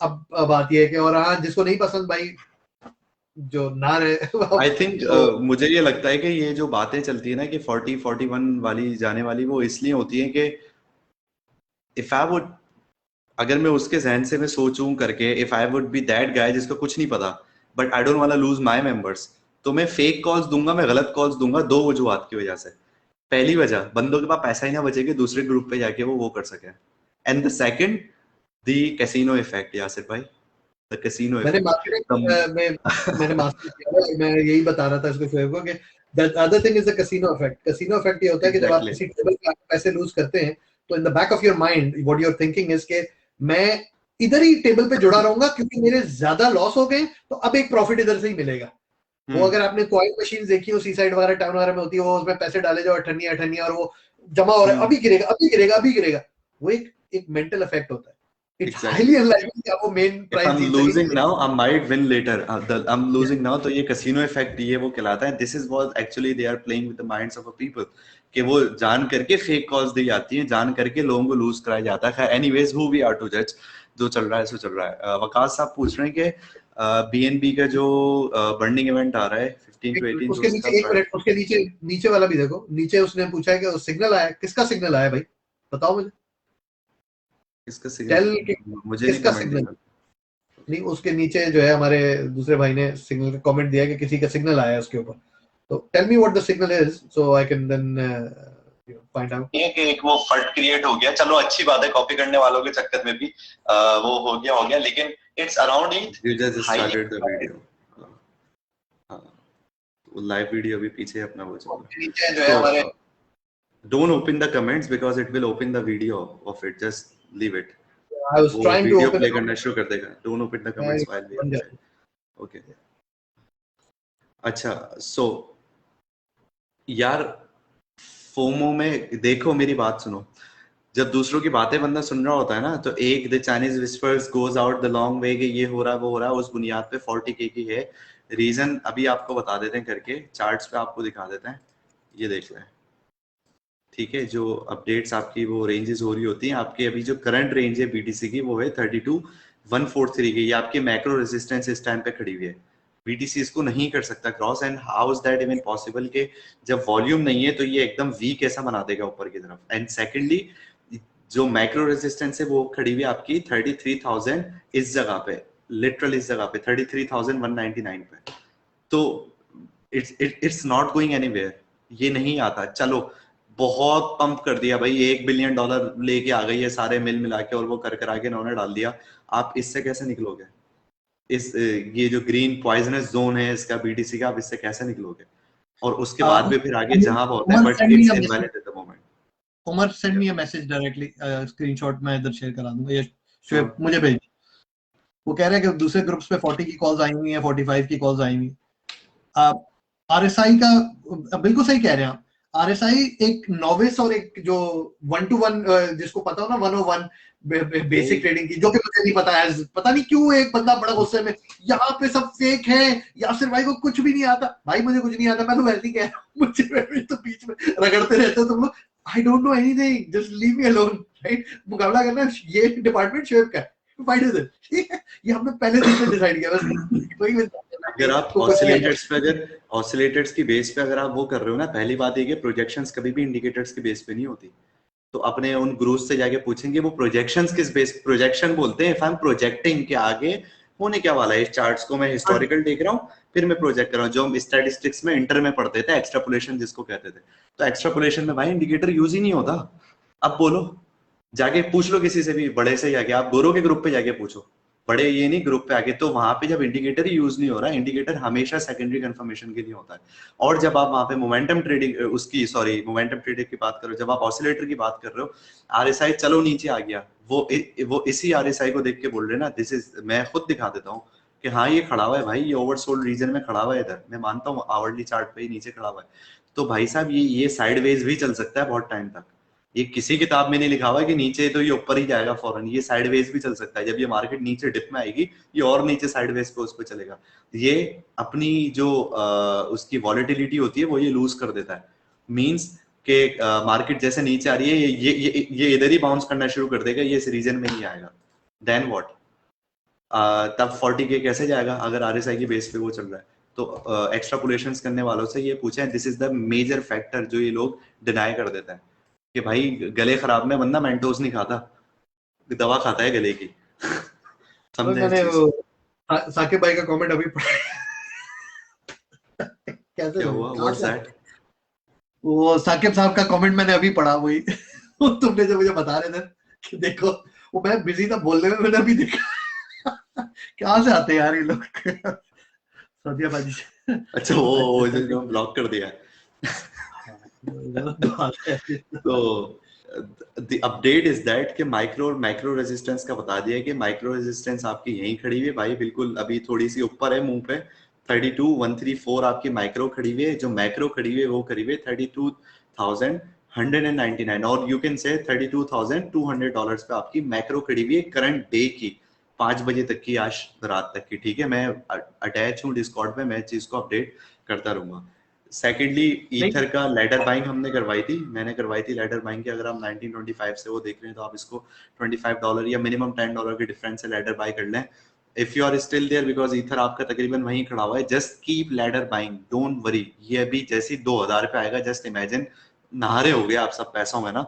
अब बात ये है कि, और हाँ जिसको नहीं पसंद भाई जो ना रहे आई थिंक तो मुझे ये लगता है कि ये जो बातें चलती है ना कि 40-41 वाली जाने वाली, वो इसलिए होती है कि इफ आई वुड, अगर मैं उसके जहन से मैं सोचूं करके, if I would be that guy जिसको कुछ नहीं पता, but I don't want to lose my members, तो मैं फेक कॉल्स दूंगा, मैं गलत कॉल्स दूंगा, दो वजूहत की वजह से। पहली वजह, बंदों के पास पैसा ही ना बचे कि दूसरे ग्रुप पे जाके वो कर सके। And the second, the casino effect Yasir भाई, द कैसीनो मैंने इफेक्ट। मार्केटिंग में मैंने मास्टर किया है, मैं यही बता रहा था इसको शोएब को कि the other thing is the casino effect. Casino effect ये होता है कि जब आप एग्जैक्टली। किसी टेबल पे आके पैसे लूज करते हैं, तो in the back of your mind what you are thinking is के मैं इधर ही टेबल पे जुड़ा रहूंगा क्योंकि मेरे ज्यादा लॉस हो गए, तो अब एक प्रॉफिट इधर से ही मिलेगा। वो अगर आपने कॉइन मशीन देखी हो सी साइड वगैरह टाउन वगैरह में होती है, वो उसमें पैसे डाले जाओ अठन्नी अठन्नी और वो जमा हो रहा है, अभी गिरेगा अभी गिरेगा अभी गिरेगा। वो एक मेंटल इफेक्ट होता है। It's exactly. हाईली अनलाइकली कि आप वो main If price I'm Jeet losing सकेंगे। now, I might win later. I'm losing now, तो ये casino effect ये वो कहलाता है। This is what actually they are playing with the minds of a people, कि वो जान करके fake calls दी जाती हैं, जान करके लोगों को lose कराया जाता है। खैर, anyways, who we are to judge? जो चल रहा है सो चल रहा है। वकास साहब पूछ रहे हैं कि BNB का जो बर्निंग इवेंट आ रहा है 15 to 18, जो उसके उसका नीचे एक मिनट, उसके नीचे नीचे वाला भी देखो। नीचे उसने पूछा है कि सिग्नल आया, किसका सिग्नल आया भाई बताओ मुझे। इसका टेल सिग्नल मुझे नहीं किसका कमेंट सिग्नल? दिखा। नहीं उसके नीचे जो है हमारे दूसरे भाई ने सिग्नल का कमेंट दिया कि किसी का सिग्नल आया है उसके ऊपर। तो tell me what the signal is so I can then find out. एक वो फट क्रिएट हो गया, चलो अच्छी बात है, कॉपी करने वालों के चक्कर में भी वो हो गया, लेकिन it's around it. You just started the video. हाँ, लाइव वीडियो भी पीछे अपना वो चल नीचे जो है हमारे, don't open the comments because it will open the video of it, just leave it. I was वो trying to video open play करना शुरू कर देगा। Don't open the comments while we are. Okay, अच्छा। सो यार, FOMO में देखो, मेरी बात सुनो, जब दूसरों की बातें बंदा सुन रहा होता है ना, तो एक the Chinese whispers goes out the long way कि ये हो रहा है वो हो रहा है, उस बुनियाद पे 40K की है। रीजन अभी आपको बता देते हैं करके, चार्ट्स पे आपको दिखा देते हैं, ये देख लें। ठीक है, जो अपडेट्स आपकी वो रेंजेस हो रही होती हैं, आपके अभी जो करंट रेंज है बीटीसी की वो है 32,143 की। ये आपकी मैक्रो रेजिस्टेंस इस टाइम पे खड़ी हुई है। बीटीसी इसको नहीं कर सकता cross, and how is that even possible कि जब वॉल्यूम नहीं है तो ये एकदम वीक ऐसा बना देगा ऊपर की तरफ। एंड सेकेंडली, जो मैक्रो रेजिस्टेंस है वो खड़ी हुई आपकी 33,000 इस जगह पे, लिटरल इस जगह पे 33,199 पे। तो इट्स नॉट गोइंग एनीवेयर, ये नहीं आता। चलो बहुत पंप कर दिया भाई, $1 बिलियन लेके आ गई है सारे मिल मिला के, और वो कर आगे इन्होंने डाल दिया। आप इससे कैसे निकलोगे? इस ये जो ग्रीन पॉइजनस जोन है इसका बीटीसी का, आप इससे कैसे निकलोगे? और उसके बाद भी फिर आगे जहां होता है, but it's invalid at the moment. Umar send me a message directly, screenshot मैं इधर शेयर करा दूंगा, ये शोएब मुझे भेज। वो कह रहे हैं कि दूसरे ग्रुप्स पे 40 की कॉल्स आई हुई हैं, 45 की कॉल्स आई हुई। आरएसआई का बिल्कुल सही कह रहे हैं आप। आरएसआई एक नोविस और एक जो 1-to-1 जिसको पता हो ना 101 बेसिक ट्रेडिंग की, जो कि मुझे नहीं पता है, पता नहीं क्यों एक बंदा बड़ा गुस्से में यहाँ पे सब फेक है, यासिर भाई को कुछ भी नहीं आता। भाई मुझे कुछ नहीं आता, मैं तो वैसे ही कह रहा हूँ, मुझे तो बीच में रगड़ते रहते हो तुम लोग। I don't know anything, just leave me alone, right? मुकाबला करना ये डिपार्टमेंट शोएब का है, फाइट विद इट, ठीक है? ये हमने पहले दिन से डिसाइड किया, बस कोई अगर आप ऑसिलेटर्स पे, अगर ऑसिलेटर्स की बेस पे अगर आप वो कर रहे हो ना, पहली बात ये कि प्रोजेक्शंस कभी भी इंडिकेटर्स के बेस पे नहीं होती। तो अपने उन गुरुज से जाके पूछेंगे वो प्रोजेक्शंस किस बेस, प्रोजेक्शन बोलते हैं इफ आई एम प्रोजेक्टिंग के आगे होने क्या वाला है। इस चार्ट्स को मैं हिस्टोरिकल देख रहा हूँ, फिर मैं प्रोजेक्ट कर रहा हूँ, जो हम स्टैटिस्टिक्स में इंटर में पढ़ते थे, एक्स्ट्रापोलेशन जिसको कहते थे। तो एक्स्ट्रापोलेशन में भाई इंडिकेटर यूज ही नहीं होता। अब बोलो, जाके पूछ लो किसी से भी बड़े से, जाके आप गोरों के ग्रुप पे जाके पूछो, बड़े ये नहीं ग्रुप पे आके, तो वहां पे जब इंडिकेटर ही यूज नहीं हो रहा, इंडिकेटर हमेशा सेकेंडरी कंफर्मेशन के लिए होता है। और जब आप वहां पे मोमेंटम ट्रेडिंग उसकी सॉरी मोमेंटम ट्रेडिंग की बात करो, जब आप ऑसिलेटर की बात कर रहे हो, आरएसआई चलो नीचे आ गया, वो इसी आरएसआई को देख के बोल रहे ना, दिस इज, मैं खुद दिखा देता हूँ कि हाँ ये खड़ा हुआ है भाई, ये ओवरसोल्ड रीजन में खड़ा हुआ है, इधर मैं मानता हूँ आवरली चार्ट पे ही नीचे खड़ा हुआ है। तो भाई साहब ये साइडवेज भी चल सकता है बहुत टाइम तक। ये किसी किताब में नहीं लिखा हुआ है कि नीचे तो ये ऊपर ही जाएगा फौरन, ये साइडवेज भी चल सकता है। जब ये मार्केट नीचे डिप में आएगी, ये और नीचे साइडवेज पे उस पे चलेगा। ये अपनी जो उसकी वॉलेटिलिटी होती है वो ये लूज कर देता है। मींस के मार्केट जैसे नीचे आ रही है, ये इधर ही बाउंस करना शुरू कर देगा, ये इस रीजन में ही आएगा। देन व्हाट, तब 40K कैसे जाएगा अगर आरएसआई की बेस पे वो चल रहा है। तो एक्स्ट्रापोलेशंस करने वालों से ये पूछें, this is the major factor जो ये लोग डिनाई कर देते हैं कि भाई गले खराब में बंदा मेंटोस नहीं खाता, दवा खाता है गले की। समझे इस मैंने चीज वो साकिब भाई का कमेंट अभी पढ़ा। कैसे क्या हुआ, व्हाट्स दैट? वो साकिब साहब का कमेंट मैंने अभी पढ़ा, वही तुमने जो मुझे बता रहे थे कि देखो, वो मैं बिजी था बोलने में, मैंने अभी देखा। कहाँ से आते हैं यार ये लोग। सदिया बाजी से। अच्छा वो जो ब्लॉक कर दिया है। तो the update is that कि माइक्रो रेजिस्टेंस का बता दिया कि माइक्रो रेजिस्टेंस आपकी यहीं खड़ी हुई है भाई, बिल्कुल अभी थोड़ी सी ऊपर है मुंह पे। 32,134 आपकी माइक्रो खड़ी हुई है, जो मैक्रो खड़ी हुई है वो खड़ी हुई है 32,199, और यू कैन से $32,200 पे आपकी मैक्रो खड़ी हुई है करंट डे की, 5 बजे तक की, आज रात तक की। ठीक है, मैं अटैच हूँ डिस्कॉर्ड पे, मैं चीज को अपडेट करता रहूंगा। सेकेंडली, ईथर का लैडर बाइंग हमने करवाई थी, मैंने करवाई थी लैडर बाइंग की। अगर आप 1925 से वो देख रहे हैं तो आप इसको $25 या मिनिमम $10 के डिफरेंस से लैडर बाई कर लें। If you are still there, because ether आपका तकरीबन वहीं खड़ा हुआ है, just keep ladder buying, don't worry. ये अभी जैसे 2000 पे आएगा, जस्ट इमेजिन नहारे हो गए आप सब पैसों में ना,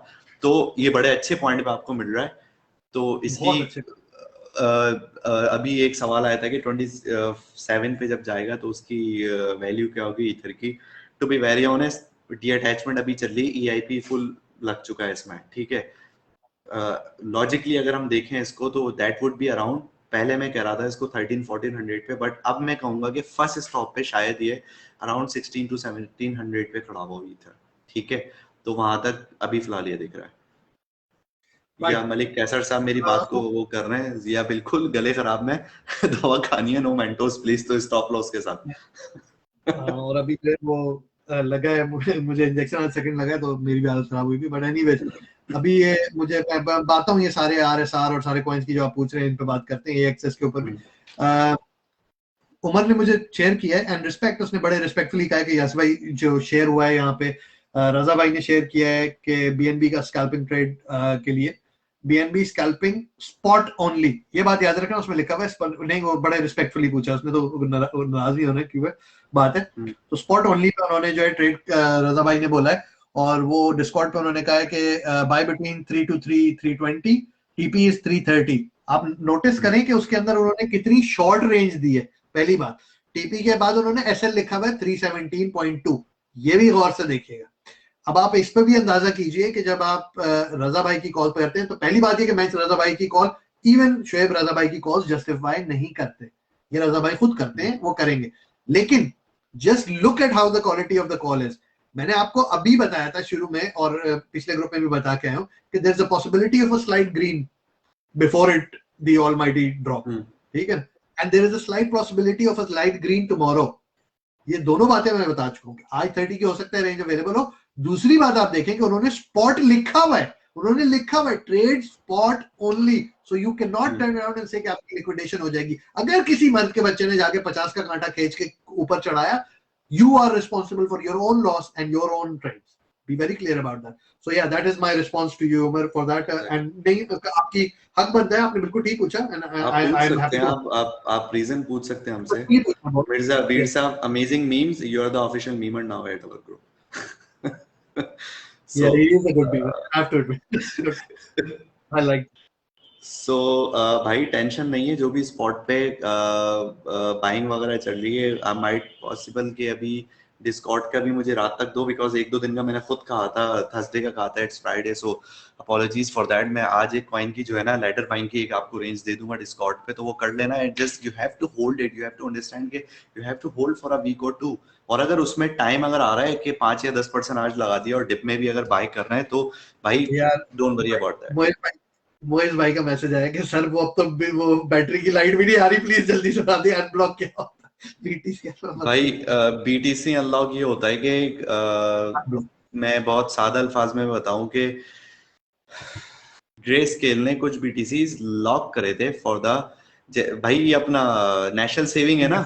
तो ये बड़े अच्छे पॉइंट पे आपको मिल रहा है। तो इसकी अभी एक सवाल आया था कि 27 पे जब जाएगा तो उसकी वैल्यू क्या होगी ईथर की। To be very honest, detachment अभी चल रही, ईआईपी फुल लग चुका है इसमें। ठीक है, लॉजिकली अगर हम देखें इसको तो दैट वुड बी अराउंड, पहले मैं कह रहा था इसको 13-1400 पे, बट अब मैं कहूंगा कि फर्स्ट स्टॉप पे शायद ये अराउंड 16-1700 पे खड़ा हुआ ईथर। ठीक है, तो वहां तक अभी फिलहाल ये दिख रहा है। या मलिक कैसर साहब मेरी बात को वो कर रहे हैं, जिया बिल्कुल गले खराब में दवा खानी है, नो मेंटोस प्लीज, तो स्टॉप लॉस के साथ। और अभी वो लगा है मुझे इंजेक्शन आज सेकंड लगा है, तो मेरी भी हालत खराब हुई थी। बट एनीवेज, अभी ये मुझे बात हूँ, ये सारे आरएसआर और सारे कॉइन्स की जो आप पूछ रहे हैं इन पे बात करते हैं, ये एक्सेस के ऊपर भी। उमर ने मुझे शेयर किया है, एंड रिस्पेक्ट, उसने बड़े रिस्पेक्टफुली कहा कि यस भाई जो शेयर हुआ है यहाँ पे, रजा भाई ने शेयर किया है कि बीएनबी का स्कैल्पिंग ट्रेड के लिए, बीएनबी स्कैल्पिंग स्पॉट ओनली, ये बात याद रखना, उसमें लिखा हुआ है नहीं, वो बड़े रिस्पेक्टफुली पूछा उसने, तो नाराज नहीं होना क्यों है बात है। तो स्पॉट ओनली पे उन्होंने जो है ट्रेड रजा भाई ने बोला है, और वो डिस्कॉर्ड पे उन्होंने कहा है कि बाय बिटवीन 323 320, टीपी इज 330। आप नोटिस करें कि उसके अंदर उन्होंने कितनी शॉर्ट रेंज दी है। पहली बात, टीपी के बाद उन्होंने एसएल लिखा हुआ है 317.2, ये भी गौर से देखिएगा। अब आप इस पर भी अंदाजा कीजिए कि जब आप रजा भाई की कॉल करते हैं, तो पहली बात ये कि मैं रजा भाई की कॉल, इवन शोएब रजा भाई की कॉल जस्टिफाई नहीं करते, ये रजा भाई खुद करते हैं, वो करेंगे। लेकिन just look at how the quality of the call is. मैंने आपको अभी बताया था शुरू में, और पिछले ग्रुप में भी बता के आया हूं कि there is a possibility of a slight green before it the almighty drop. ठीक है, and there is a slight possibility of a slight green tomorrow. ये दोनों बातें मैं बता चुका हूं कि आज 30 की हो सकता है रेंज अवेलेबल हो। दूसरी बात आप देखें कि उन्होंने स्पॉट लिखा हुआ है, उन्होंने लिखा हुआ है trade spot only, so you can not turn around and से कि आपकी लिक्विडेशन हो जाएगी। अगर किसी मर्द के बच्चे ने जाके 50 का कांटा खींच के ऊपर चढ़ाया, you are responsible for your own loss and your own trades. Be very clear about that. So yeah, that is my response to you, Umar, for that. And नहीं, आपकी हक बनता है, आपने बिल्कुल ठीक पूछा, and I am happy to. आप रीजन पूछ सकते हैं हमसे। मिर्जा वीर साहब, amazing memes, you are the official memer now at our group. Yeah, he is a good memer. I have to admit. I like. सो भाई टेंशन नहीं है, जो भी स्पॉट पे बाइंग वगैरह चल रही है, आई माइट पॉसिबल कि अभी डिस्कॉर्ड का भी मुझे रात तक दो, बिकॉज एक दो दिन का मैंने खुद कहा था, थर्सडे का कहा था, it's Friday, so apologies for that. मैं आज एक कॉइन की जो है ना लेटर बाइंग की एक आपको रेंज दे दूंगा डिस्कॉर्ड पे, तो वो कर लेना। And just you have to hold it, you have to understand कि you have to hold for a week और टू। और अगर उसमें टाइम अगर आ रहा है कि 5 या 10% आज लगा दिया और डिप में भी अगर बाय कर रहे हैं, तो भाई यार डोंट वरी अबाउट दैट। मोहित भाई का मैसेज आया कि सर वो अब तो वो बैटरी की लाइट भी नहीं आ रही, प्लीज जल्दी से बता दिए अनब्लॉक किया। बीटीसी भाई बीटीसी अनलॉक ये होता है कि मैं बहुत सादा अल्फाज में बताऊं कि ग्रे स्केल ने कुछ बीटीसी लॉक करे थे फॉर द, भाई ये अपना नेशनल सेविंग है ना,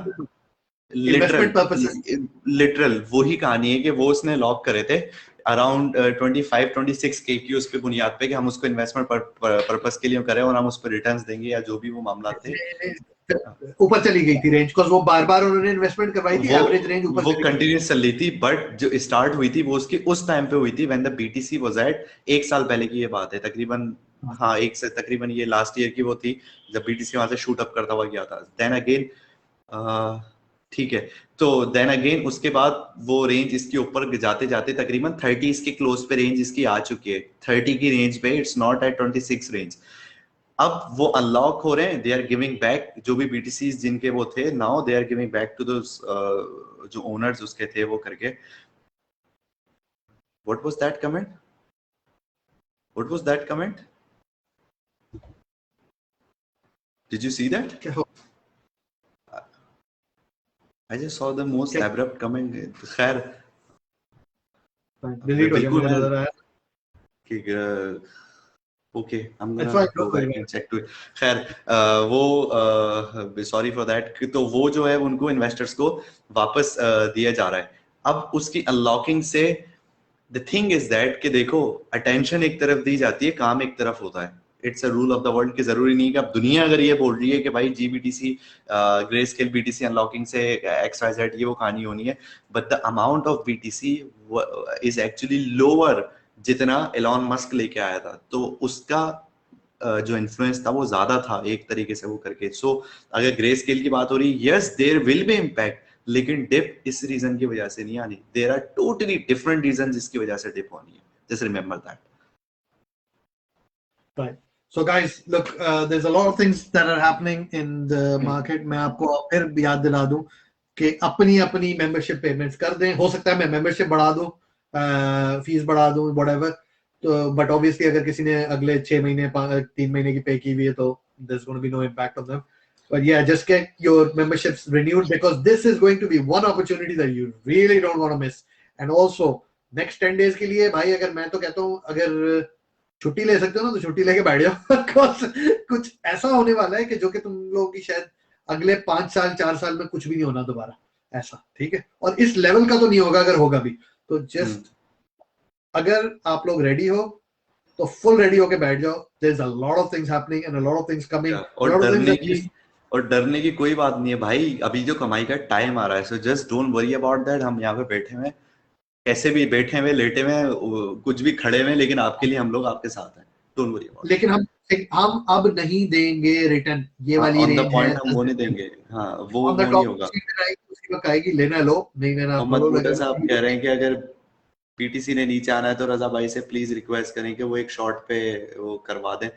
लिटरल इन्वेस्टमेंट पर्पसेस। लिटरल वही कहानी है कि वो उसने लॉक करे थे अराउंड 25-26 के की उस पे बुनियाद पे कि हम उसको इन्वेस्टमेंट पर्पस के लिए करें और हम उस पर रिटर्न्स देंगे या जो भी वो मामला थे। ऊपर चली गई थी रेंज, बिकॉज़ वो बार-बार उन्होंने इन्वेस्टमेंट करवाई थी, वो एवरेज रेंज ऊपर वो चली गई। कंटिन्यूस चल रही थी, बट जो स्टार्ट हुई थी वो उसकी उस टाइम पे हुई थी when the BTC was at, एक साल पहले की ये बात है तकरीबन। हाँ, एक से तकरीबन ये लास्ट ईयर की वो थी जब बीटीसी वहां से शूट अप करता हुआ गया था। देन अगेन ठीक है, तो देन अगेन उसके बाद वो रेंज इसके ऊपर जाते जाते तकरीबन 30 के क्लोज पे रेंज इसकी आ चुकी है, 30 की रेंज पे, इट्स नॉट एट 26 रेंज। अब वो अनलॉक हो रहे हैं, दे आर गिविंग बैक, जो भी बीटीसी जिनके वो थे, now they are giving back to the जो ओनर्स उसके थे वो करके। What was that comment, what was that comment, did you see that? क्या हो I just saw the most क्या एब्रप्ट कमेंट। खैर डिलीट हो गया, बिल्कुल मुझे मैं नजर आया। कि okay, I am it's gonna fine, go don't back worry. And check to it. खैर वो सॉरी फॉर दैट, तो वो जो है उनको इन्वेस्टर्स को वापस दिया जा रहा है। अब उसकी अनलॉकिंग से द थिंग इज दैट कि देखो, अटेंशन एक तरफ दी जाती है, काम एक तरफ होता है। It's a rule of the world कि जरूरी नहीं कि अब दुनिया अगर ये बोल रही है कि भाई GBTC grey scale BTC unlocking से एक्स वाई जेड ये वो कहानी होनी है, but the amount of BTC is actually lower जितना एलॉन मस्क लेके आया था, तो उसका जो इन्फ्लुएंस था वो ज्यादा था एक तरीके से वो करके। सो अगर ग्रे स्केल की बात हो रही है, yes there will be impact, लेकिन डिप इस रीजन की वजह से नहीं आनी, there are totally different reason जिसकी वजह से डिप होनी है, just remember that. Right. So guys, look, there's a lot of things that are happening in the market. मैं आपको फिर याद दिला दूं कि अपनी अपनी मेंबरशिप पेमेंट्स कर दें। हो सकता है मैं मेंबरशिप बढ़ा दूं, फीस बढ़ा दूं, व्हाटएवर। तो बट ऑब्वियसली अगर किसी ने अगले 6 महीने 3 महीने की पे की हुई है तो there's going to be no impact on them. But yeah, just get your memberships renewed because this is going to be one opportunity that you really don't want to miss. And also next 10 days के लिए भाई, अगर मैं तो कहता हूँ अगर छुट्टी ले सकते हो ना तो छुट्टी लेके बैठ जाओ। कुछ ऐसा होने वाला है कि जो कि तुम लोगों की शायद अगले 5 साल 4 साल में कुछ भी नहीं होना दोबारा ऐसा, ठीक है। और इस लेवल का तो नहीं होगा, अगर होगा भी तो जस्ट अगर आप लोग रेडी हो तो फुल रेडी होके बैठ जाओ। There is a lot of things happening and a lot of things coming, और डरने की कोई बात नहीं है भाई, अभी जो कमाई का टाइम आ रहा है, so just don't worry about that. हम यहाँ पे बैठे हुए, कैसे भी बैठे हुए, लेटे हुए, कुछ भी खड़े हुए, लेकिन आपके लिए हम लोग आपके साथ हैं, डोंट वरी अबाउट। लेकिन हम अब नहीं देंगे रिटर्न, ये वाली ऑन द रेंज है पॉइंट हम वो नहीं देंगे, हाँ ऑन द वो नहीं टॉप। होगा। उसी वक्त आएगी, लेना लो, नहीं लेना मोहम्मद बोलो, बूटा लेकिन साहब कह रहे हैं कि अगर पीटीसी ने नीचे आना है तो रजा भाई से प्लीज रिक्वेस्ट करें कि वो एक शॉर्ट पे वो करवा दें।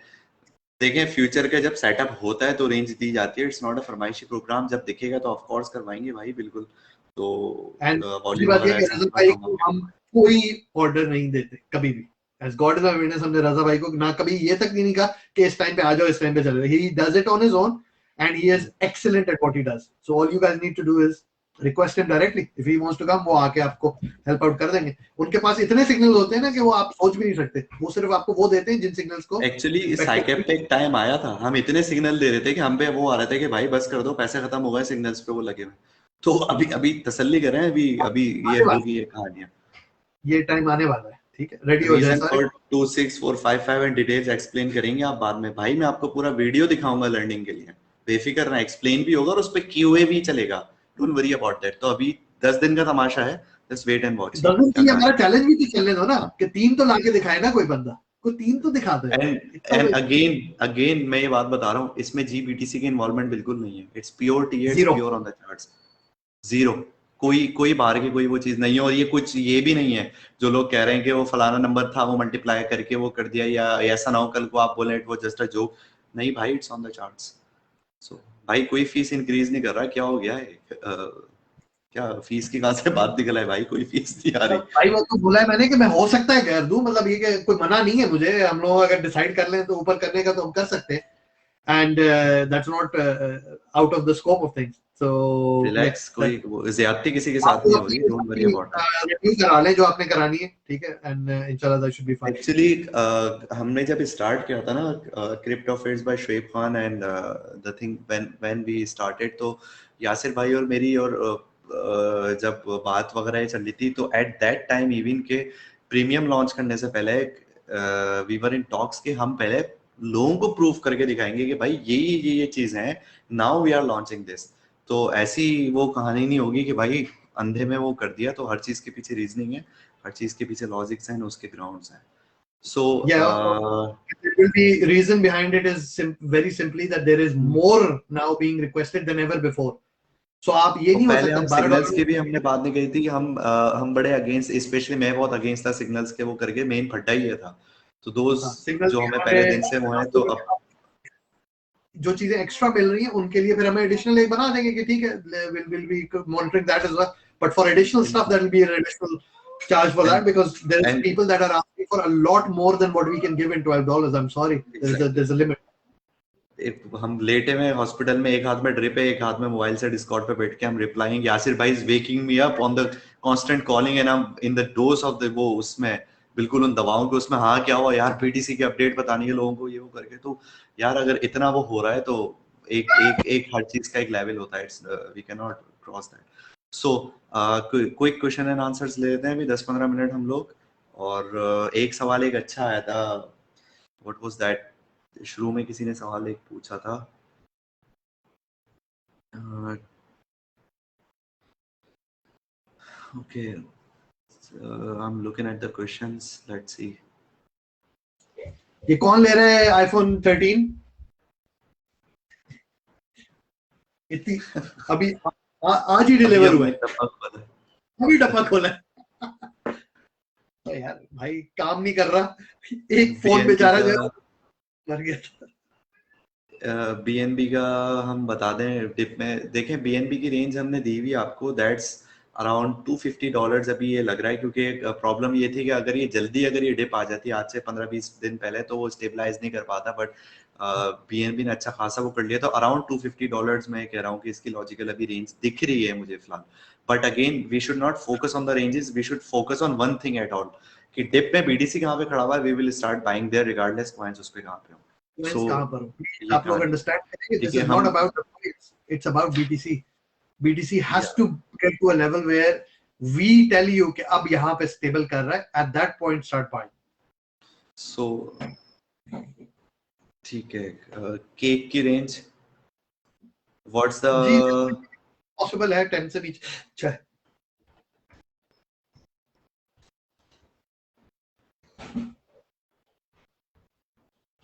देखें, फ्यूचर का जब सेटअप होता है तो रेंज दी जाती है, इट्स नॉट अ फरमाइशी प्रोग्राम, जब दिखेगा तो ऑफ कोर्स करवाएंगे भाई, बिल्कुल। तो एंड दूसरी वॉल्यूम बात ये वगैरह कि ऐसा रजा थोड़ा भाई कम को होगा। हम कोई ऑर्डर नहीं देते कभी भी। As God is my witness, हमने रजा भाई को ना कभी ये तक नहीं कहा कि इस टाइम पे आ जाओ, इस टाइम पे चले जाओ। He does it on his own and he is excellent at what he does. So all you guys need to do is request him directly, if he wants to come, वो आके आपको help out कर देंगे। उनके पास इतने signals होते हैं ना कि वो आप सोच भी नहीं सकते, वो सिर्फ आपको वो देते हैं जिन सिग्नल्स को एक्चुअली साइकेप पे एक टाइम आया था, हम इतने सिग्नल दे रहे थे कि हम पे वो आ रहा था कि भाई बस कर दो, पैसे खत्म हो गए सिग्नल्स पे वो लगे हुए। तो अभी अभी तसल्ली कर रहे हैं, अभी अभी ये आने वाला, होगी ये कहानियां। ये टाइम आने वाला है, ठीक है। रेडी हो जाए रीजन सारे। फॉर 26455 एंड डिटेल्स एक्सप्लेन करेंगे आप बाद में भाई, मैं आपको पूरा वीडियो दिखाऊंगा लर्निंग के लिए, बेफिक्र रहना, एक्सप्लेन भी होगा और उस पे क्यूए भी चलेगा, डोंट वरी अबाउट दैट। तो अभी 10 दिन का तमाशा है, जस्ट वेट एंड वॉच। 10 दिन के क्या लिए कहा? हमारा चैलेंज भी तो चलने दो ना, कि 3 तो लाके दिखाए ना कोई बंदा। कोई 3 तो दिखा दो यार। एंड अगेन मैं ये बात बता रहा हूँ, इसमें GBTC की इन्वॉल्वमेंट बिल्कुल नहीं है। It's pure TA, it's zero. Pure on the charts, zero. कोई बाहर की कोई वो चीज नहीं है। और ये कुछ ये भी नहीं है जो लोग कह रहे हैं कि वो फलाना नंबर था वो मल्टीप्लाई करके वो कर दिया, या ऐसा ना हो कल को आप बोले it was just a joke. नहीं भाई, इट्स ऑन द चार्ट्स। सो भाई कोई फीस इंक्रीज नहीं कर रहा, क्या हो गया है? क्या फीस की कहां से बात निकला है भाई? कोई फीस नहीं आ रही भाई वो तो बोला है मैंने कि मैं हो सकता है कर दूं, मतलब ये कि कोई मना नहीं है मुझे, हम लोग अगर डिसाइड कर लें तो ऊपर करने का तो हम कर सकते हैं, and that's not out of the scope of things. So relax, कोई ज्यादती किसी के साथ आपको नहीं हो अपनी रही, don't worry about it. Review करा लें जो आपने करानी है, ठीक है, एंड इंशाल्लाह that should be fine. Actually हमने जब स्टार्ट किया था ना crypto affairs by Shoaib Khan and the thing when we started, तो यासिर भाई और मेरी और जब बात वगैरह चल रही थी, तो एट दैट टाइम इवन के प्रीमियम लॉन्च करने से पहले वी वर इन टॉक्स कि हम पहले लोगों को प्रूव करके दिखाएंगे कि भाई ये चीज है, now we are launching this. तो ऐसी वो कहानी नहीं होगी कि भाई अंधे में वो कर दिया। तो हर चीज के पीछे रीजनिंग है, हर चीज के पीछे लॉजिक्स हैं, उसके ग्राउंड्स हैं। So, There will be reason behind it is very simply that there is more now being requested than ever before. So आप ये नहीं हो पहले सकता हम सिग्नल्स की भी हमने बात नहीं कही थी कि हम बड़े अगेंस्ट, स्पेशली मैं बहुत अगेंस्ट था सिग्नल्स के, वो करके मेन फड्डा ही ये था। तो दोस्त जो हमें पहले दिन से वो है, तो अब जो चीजें एक्स्ट्रा मिल रही हैं उनके लिए फिर हमें एडिशनल एक बना देंगे कि ठीक है, will be monitoring that as well, but for additional stuff there will be an additional charge for that, because there is people that are asking for a lot more than what we can give in $12. I'm sorry, there's a limit. हम लेटे में hospital में, एक हाथ में drip है, एक हाथ में मोबाइल से डिस्कॉर्ड पे बैठ के हम रिप्लाइंग यासिर भाई is waking me up on the constant calling and I M in the dose of the वो उसमें बिल्कुल उन दवाओं के उसमें, हाँ क्या हुआ यार, PTC की अपडेट बतानी है लोगों को, ये वो करके। तो यार अगर इतना वो हो रहा है तो एक एक एक हर चीज का एक लेवल होता है, it's we can not cross that. So quick question and answers ले लेते हैं अभी 10-15 मिनट हम लोग। और एक सवाल एक अच्छा आया था, व्हाट वाज दैट, शुरू में किसी ने सवाल एक पूछा था, okay, I'm looking at the questions, let's see. ये कौन ले रहे हैं iPhone 13? इतनी अभी आज ही डिलीवर हुआ है, अभी डब्बा खोला है। तो यार भाई काम नहीं कर रहा, एक फोन बेचारा जो मर गया था। BNB का हम बता दें, डिप में देखें BNB की रेंज हमने दी हुई आपको, दैट्स अराउंड $250 अभी ये लग रहा है, क्योंकि प्रॉब्लम ये थी कि अगर ये जल्दी अगर ये डिप आ जाती आज से 15-20 दिन पहले तो वो स्टेबलाइज नहीं कर पाता, बट BNB ने अच्छा खासा वो कर लिया। तो अराउंड $250 मैं कह रहा हूँ कि इसकी लॉजिकल अभी रेंज दिख रही है मुझे फिलहाल। But again we should not focus on the ranges, we should focus on one thing at all, कि डिप में BTC कहाँ पे खड़ा हुआ है, we will start buying there regardless coins उस पे कहाँ पे हो। So, कहाँ पर हो आप लोग अंडरस्टैंड करेंगे, दिस इज हम not about the price, it's about BTC. BTC has to get to a level where we tell you कि अब यहाँ पे स्टेबल कर रहा है, at that point start buying. So ठीक है, केक की रेंज व्हाट्स द पॉसिबल है 10 से नीचे। अच्छा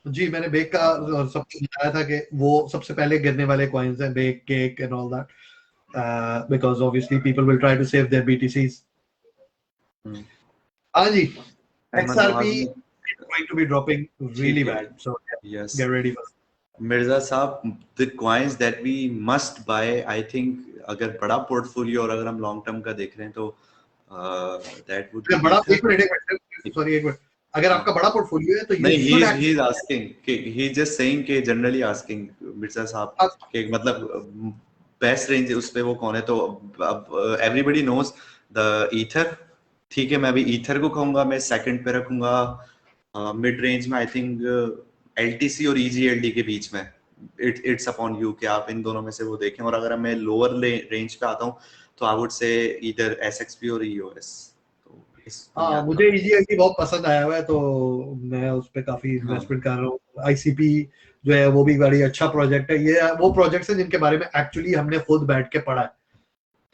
जी, मैंने बेक का सबको बताया था कि वो सबसे पहले गिरने वाले कॉइन्स हैं, bake, cake and all that, because obviously people will try to save their BTCs. हाँ जी, XRP is going to be dropping really bad, so yes, get ready for it. Mirza साहब, the coins that we must buy, I think अगर बड़ा portfolio और अगर हम long term का देख रहे हैं तो that would be बड़ा एक मिनट अगर आपका बड़ा पोर्टफोलियो है तो नहीं, he is asking कि he just saying कि generally asking मिर्जा साहब कि मतलब बेस्ट रेंज उस पे वो कौन है, तो अब everybody knows the ether, ठीक है, मैं अभी ईथर को कहूंगा, मैं सेकंड पे रखूंगा, मिड रेंज में आई थिंक LTC और EGLD के बीच में, इट्स अपॉन यू कि आप इन दोनों में से वो देखें। और अगर मैं लोअर रेंज पे आता हूँ तो I would say either SXP और EOS। हाँ, मुझे EGLD बहुत पसंद आया हुआ है, तो मैं उस पे काफी इन्वेस्टमेंट कर रहा हूँ। ICP जो है वो भी बड़ी अच्छा प्रोजेक्ट है, ये वो प्रोजेक्ट्स है जिनके बारे में एक्चुअली हमने खुद बैठ के पढ़ा है,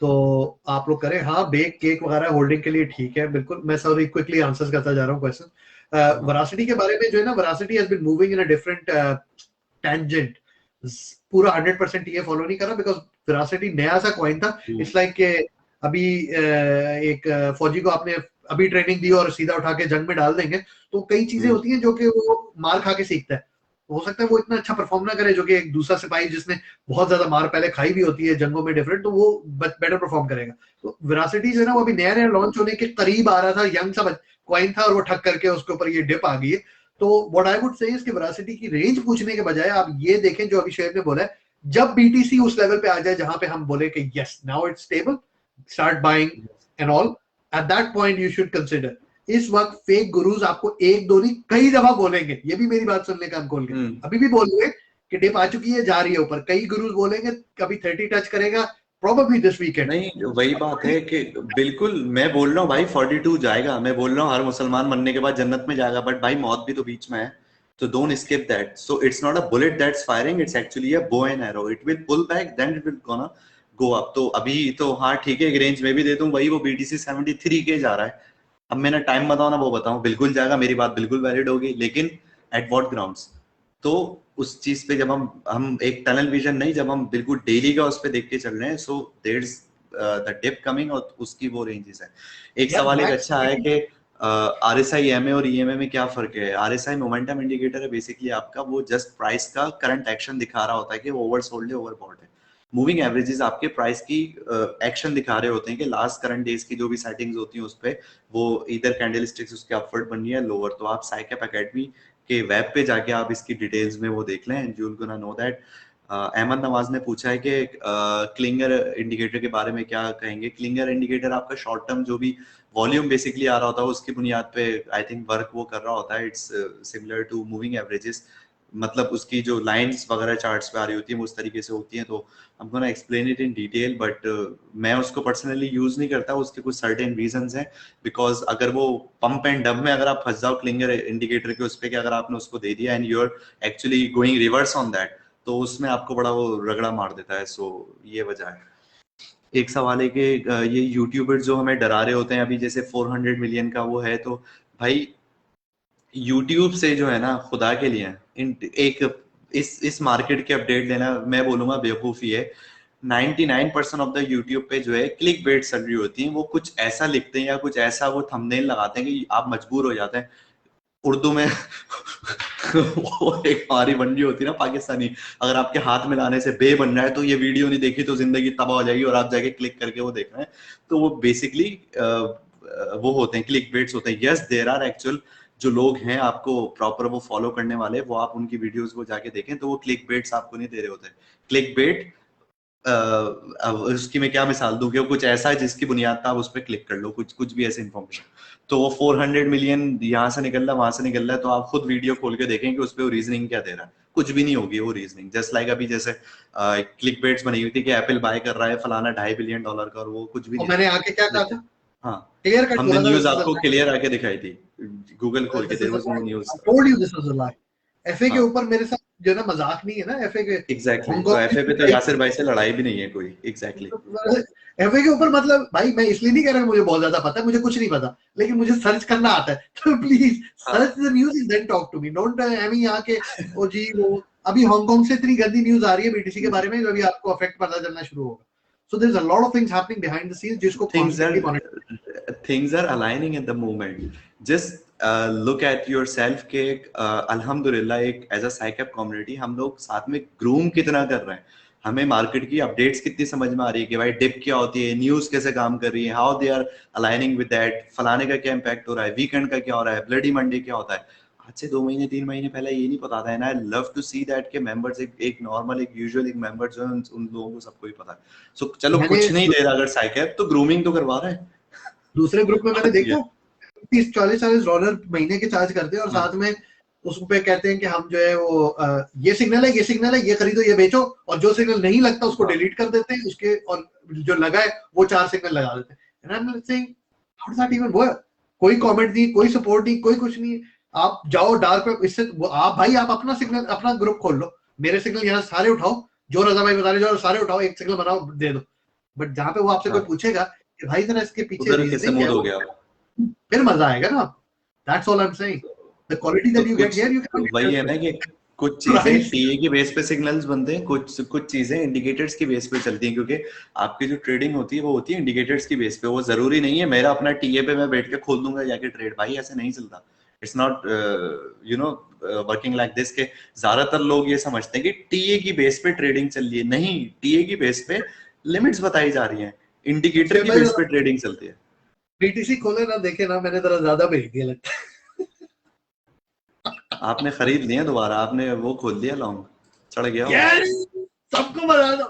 तो आप लोग करें। हाँ, बेक, केक वगैरह होल्डिंग के लिए ठीक है, बिल्कुल। मैं सॉरी क्विकली आंसर्स करता जा रहा हूँ क्वेश्चन। वेरासिटी के बारे में जो है ना, veracity has been moving in a different tangent, पूरा 100% ये फॉलो नहीं कर रहा, बिकॉज वेरासिटी नया सा कॉइन था। इट्स लाइक के अभी एक फौजी को आपने अभी ट्रेनिंग दी और सीधा उठा के जंग में डाल देंगे, तो कई चीजें होती हैं जो कि वो मार खा के सीखता है। हो सकता है वो इतना अच्छा परफॉर्म ना करे जो कि एक दूसरा सिपाही जिसने बहुत ज्यादा मार पहले खाई भी होती है जंगों में डिफरेंट, तो वो बेटर परफॉर्म करेगा। तो वेरासिटी जो है ना, वो अभी नया नया लॉन्च होने के करीब आ रहा था, यंग सा कॉइन था, और वो ठक करके उसके ऊपर ये डिप आ गई है। तो व्हाट आई वुड से इसके वेरासिटी की रेंज पूछने के बजाय आप ये देखें जो अभिषेक ने बोला है, जब बीटीसी उस लेवल पे आ जाए जहां पे हम बोले कि yes now it's stable, start buying and all, at that point you should consider. इस वक्त फेक गुरुज आपको एक दो नहीं कई दफा बोलेंगे, ये भी मेरी बात सुनने कान खोल के, अभी भी बोल रहे कि डिप आ चुकी है, जा रही है ऊपर, कई गुरुज बोलेंगे कभी 30 टच करेगा प्रोबेबली दिस वीकेंड। नहीं वही बात है कि बिल्कुल मैं बोल रहा हूँ भाई 42 जाएगा, मैं बोल रहा हूँ हर मुसलमान मरने के बाद जन्नत में जाएगा, बट भाई मौत भी तो बीच में है, तो don't skip that. So it's not a bullet that's firing, it's actually a bow and arrow, it will pull back then it will gonna go up. तो अभी तो हाँ ठीक है, एक रेंज में भी दे दूं भाई, वो बीटीसी 73 के जा रहा है। अब मैंने टाइम बताओ ना, वो बताऊं, बिल्कुल जाएगा, मेरी बात बिल्कुल वैलिड होगी, लेकिन एट व्हाट ग्राउंड्स। तो उस चीज पे जब हम एक टनल विजन नहीं, जब हम बिल्कुल डेली का उस पे देख के चल रहे हैं, so there is the dip coming, और उसकी वो रेंजेस है। एक सवाल एक अच्छा है कि आरएसआई एमए और ईएमए में क्या फर्क है। आरएसआई मोमेंटम इंडिकेटर है बेसिकली आपका, वो जस्ट प्राइस का करंट एक्शन दिखा रहा होता है कि वो ओवरसोल्ड है, ओवरबॉट है। मूविंग एवरेजेस आपके प्राइस की एक्शन दिखा रहे होते हैं कि लास्ट करंट डेज की जो भी सेटिंग्स होती हैं उस पे वो इधर कैंडलस्टिक्स उसके अपवर्ड बन रही है लोअर। तो आप साइकैप एकेडमी के वेब पे जाके आप इसकी डिटेल्स में वो देख लें, and you will gonna know that. Ahmad Nawaz ने पूछा है कि क्लिंगर इंडिकेटर के बारे में क्या कहेंगे। क्लिंगर इंडिकेटर आपका शॉर्ट टर्म जो भी वॉल्यूम बेसिकली आ रहा होता है उसकी बुनियाद पे आई थिंक वर्क वो कर रहा होता है। It's similar to moving averages, मतलब उसकी जो लाइंस वगैरह चार्ट्स पे आ रही होती है वो उस तरीके से होती हैं। तो I'm gonna explain it in detail, but मैं उसको पर्सनली यूज नहीं करता, उसके कुछ सर्टेन रीजंस हैं। बिकॉज अगर वो पंप एंड डब में अगर आप फंस जाओ क्लिंगर इंडिकेटर के उस पे कि अगर आपने उसको दे दिया and you are actually going reverse on that, तो उसमें आपको बड़ा वो रगड़ा मार देता है। सो ये वजह है। एक सवाल है कि ये यूट्यूबर्स जो हमें डरा रहे होते हैं अभी, जैसे 400 मिलियन का वो है, तो भाई यूट्यूब से जो है ना, खुदा के लिए एक इस मार्केट के अपडेट लेना मैं बोलूंगा बेवकूफी है। 99% ऑफ द यूट्यूब पे जो है क्लिक बेट चल रही होती है, वो कुछ ऐसा लिखते हैं या कुछ ऐसा वो थंबनेल लगाते हैं कि आप मजबूर हो जाते हैं उर्दू में वो एक हमारी बन रही होती है ना पाकिस्तानी, अगर आपके हाथ में लाने से बे बन रहा है तो ये वीडियो नहीं देखी तो जिंदगी तबाह हो जाएगी, और आप जाके क्लिक करके वो देख रहे हैं। तो वो बेसिकली वो होते हैं क्लिक बेट्स होते हैं। यस देयर आर एक्चुअल जो लोग हैं आपको प्रॉपर वो फॉलो करने वाले, वो आप उनकी वीडियोस को जाके देखें तो वो क्लिक बेट्स आपको नहीं दे रहे होते। क्लिक बेट अब उसकी मैं क्या मिसाल दूं कि वो कुछ ऐसा है जिसकी बुनियाद पर आप उस पर क्लिक कर लो, कुछ कुछ भी ऐसे इन्फॉर्मेशन। तो वो 400 मिलियन यहाँ से निकल रहा है वहां से निकल रहा है, तो आप खुद वीडियो खोल के देखें कि उस पर वो रीजनिंग क्या दे रहा है। कुछ भी नहीं होगी वो रीजनिंग, जस्ट लाइक अभी जैसे क्लिक बेट्स बनी हुई थी कि एप्पल बाय कर रहा है फलाना $2.5 बिलियन का, और वो कुछ भी और नहीं मैंने था। आके क्या कहा था, हाँ, क्लियर कट हमने बोला था न्यूज दिस इज आपको क्लियर आके दिखाई थी, गूगल खोल के, this there is was no news. I told you this was a lie. FA के हाँ ऊपर मेरे साथ जो है ना मजाक नहीं है ना, एफए के एग्जैक्टली, तो हांगकांग एफए पे तो यासिर भाई से लड़ाई भी नहीं है कोई। एग्जैक्टली एफए के ऊपर, मतलब भाई मैं इसलिए नहीं कह रहा मुझे बहुत ज्यादा पता है, मुझे कुछ नहीं पता, लेकिन मुझे सर्च करना आता है। तो प्लीज हाँ search the news and then talk to me, don't एम यहाँ के ओ जी वो अभी हांगकांग से इतनी गंदी न्यूज आ रही है बीटीसी के बारे में जो अभी आपको अफेक्ट पता चलना शुरू होगा। So there is a lot of things happening behind the scenes जिसको things constantly are monitor. things are aligning at the moment. Just look at yourself कि अल्हम्दुलिल्लाह एक एज अ साइकैप कम्युनिटी हम लोग साथ में ग्रूम कितना कर रहे हैं, हमें मार्केट की अपडेट्स कितनी समझ में आ रही है कि भाई डिप क्या होती है, न्यूज कैसे काम कर रही है, how they are aligning with that, फलाने का क्या इम्पैक्ट हो रहा है, वीकेंड का क्या हो रहा है, ब्लडी मंडे क्या होता है। आज से 2 महीने 3 महीने पहले ये नहीं पता था, and I love to see that के मेंबर्स एक नॉर्मल एक यूजुअल एक मेंबर जो है उन लोगों को सबको ही पता है। सो चलो मैंने कुछ नहीं दे रहा अगर साइकैप, तो ग्रूमिंग तो करवा रहा है। दूसरे ग्रुप में मैंने बात ये देखा $30-40 महीने के चार्ज करते हैं और हाँ साथ में उस पे कहते हैं कि हम जो है वो ये सिग्नल है, ये सिग्नल है, ये खरीदो, ये बेचो, और जो सिग्नल नहीं लगता उसको हाँ डिलीट कर देते हैं उसके, और जो लगा है वो 4 सिग्नल लगा देते हैं। And I'm saying, how does that even work? कोई कमेंट नहीं, कोई सपोर्ट नहीं, कोई कुछ नहीं। आप जाओ डार्क पे, इससे आप भाई आप अपना सिग्नल अपना ग्रुप खोल लो, मेरे सिग्नल यहाँ सारे उठाओ, जो रजा भाई बता रहे जो सारे उठाओ, एक सिग्नल बनाओ दे दो। बट जहाँ पे वो आपसे कोई हाँ पूछेगा कि भाई जरा इसके पीछे उधर कैसे रीजनिंग क्या मूड है, हो वो गया। फिर मजा आएगा ना। That's all I am saying. The quality तो that you get कुछ here, you cannot get वही है ना elsewhere. कि कुछ चीजें Price. टीए की बेस पे सिग्नल्स बनते हैं, कुछ कुछ चीजें इंडिकेटर्स की बेस पे चलती हैं, क्योंकि आपकी जो ट्रेडिंग होती है वो होती है इंडिकेटर्स की बेस पे। वो जरूरी नहीं है मेरा अपना टीए पे मैं बैठ के खोल दूंगा जाके ट्रेड, भाई ऐसे नहीं चलता। It's not you know working like this के ज्यादातर लोग ये समझते हैं कि टीए की बेस पे ट्रेडिंग चल रही है। नहीं, टीए की बेस पे लिमिट्स बताई जा रही हैं, इंडिकेटर की बेस पे ट्रेडिंग चलती है। BTC खोले ना देखे ना, मैंने थोड़ा ज्यादा भेज दिया लगता है। आपने खरीद लिया दोबारा, आपने वो खोल दिया लॉन्ग, चढ़ गया हो। Yes! सबको बता दो।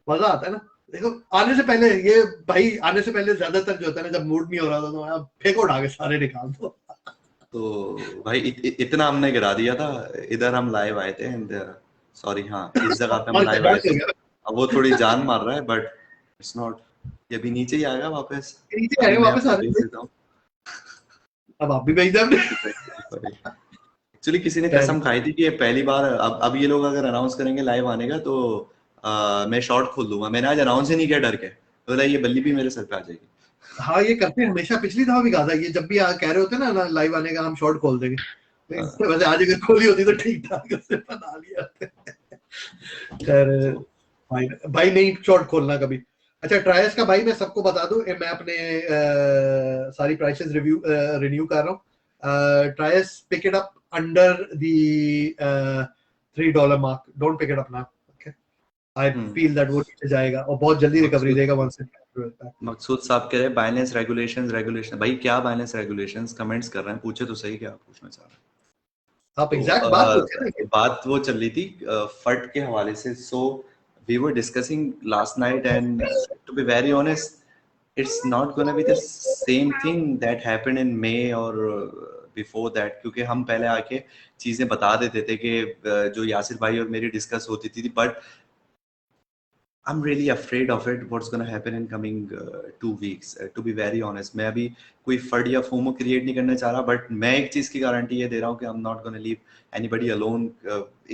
मजा आता है ना। देखो आने से पहले ये भाई, आने से पहले ज्यादातर जो होता है ना, जब मूड नहीं हो रहा था तो मैं फेंको उठा के सारे निकाल दो। तो भाई इतना हमने गिरा दिया था। इधर हम लाइव आए थे एंड सॉरी, हाँ इस जगह पे हम लाइव आए थे। अब वो थोड़ी जान मार रहा है बट इट्स नॉट, ये भी नीचे ही आएगा वापस। नीचे अभी आएगा मैं वापस, आपको आ भेज देता हूँ। अब आप भी भेज दे। एक्चुअली किसी ने कसम खाई थी कि ये पहली बार, अब ये लोग अगर अनाउंस करेंगे लाइव आने का तो मैं शॉर्ट खोल दूंगा। मैंने आज अनाउंस ही नहीं किया डर के, तो बोला ये बल्ली भी मेरे सर पे आ जाएगी। हाँ ये करते हैं हमेशा, पिछली दफा भी कहा था, ये जब भी कह रहे होते हैं ना लाइव आने का हम शॉर्ट खोल देंगे, तो वैसे आज अगर खोली होती तो ठीक ठाक उससे बना लिया। खैर भाई, भाई नहीं शॉर्ट खोलना कभी। अच्छा ट्रायस का भाई मैं सबको बता दूं, मैं अपने सारी प्राइसेस रिन्यू कर रहा हूँ। Tries pick it up under the $3 mark, don't pick it up now, okay. I feel that वो नीचे जाएगा और बहुत जल्दी रिकवरी देगा वंस इट। मकसूद साहब कह रहे हैं बाइनेंस रेगुलेशंस, रेगुलेशन भाई क्या बाइनेंस रेगुलेशंस, कमेंट्स कर रहे हैं, पूछे तो सही क्या पूछना चाह रहे हैं। आप एग्जैक्ट बात पूछे ना। बात वो चल रही थी फट के हवाले से। So we were discussing last night and to be very honest it's not gonna be the same thing that happened in May और बिफोर दैट, क्योंकि हम पहले आके चीजें बता देते थे कि जो यासिर भाई और मेरी डिस्कस होती थी, but I'm really afraid of it. What's going to happen in coming 2 weeks? To be very honest, मैं अभी कोई फड या फोमो क्रिएट नहीं करना चाह रहा, बट मैं एक चीज की गारंटी ये दे रहा हूँ कि I'm not going to leave anybody alone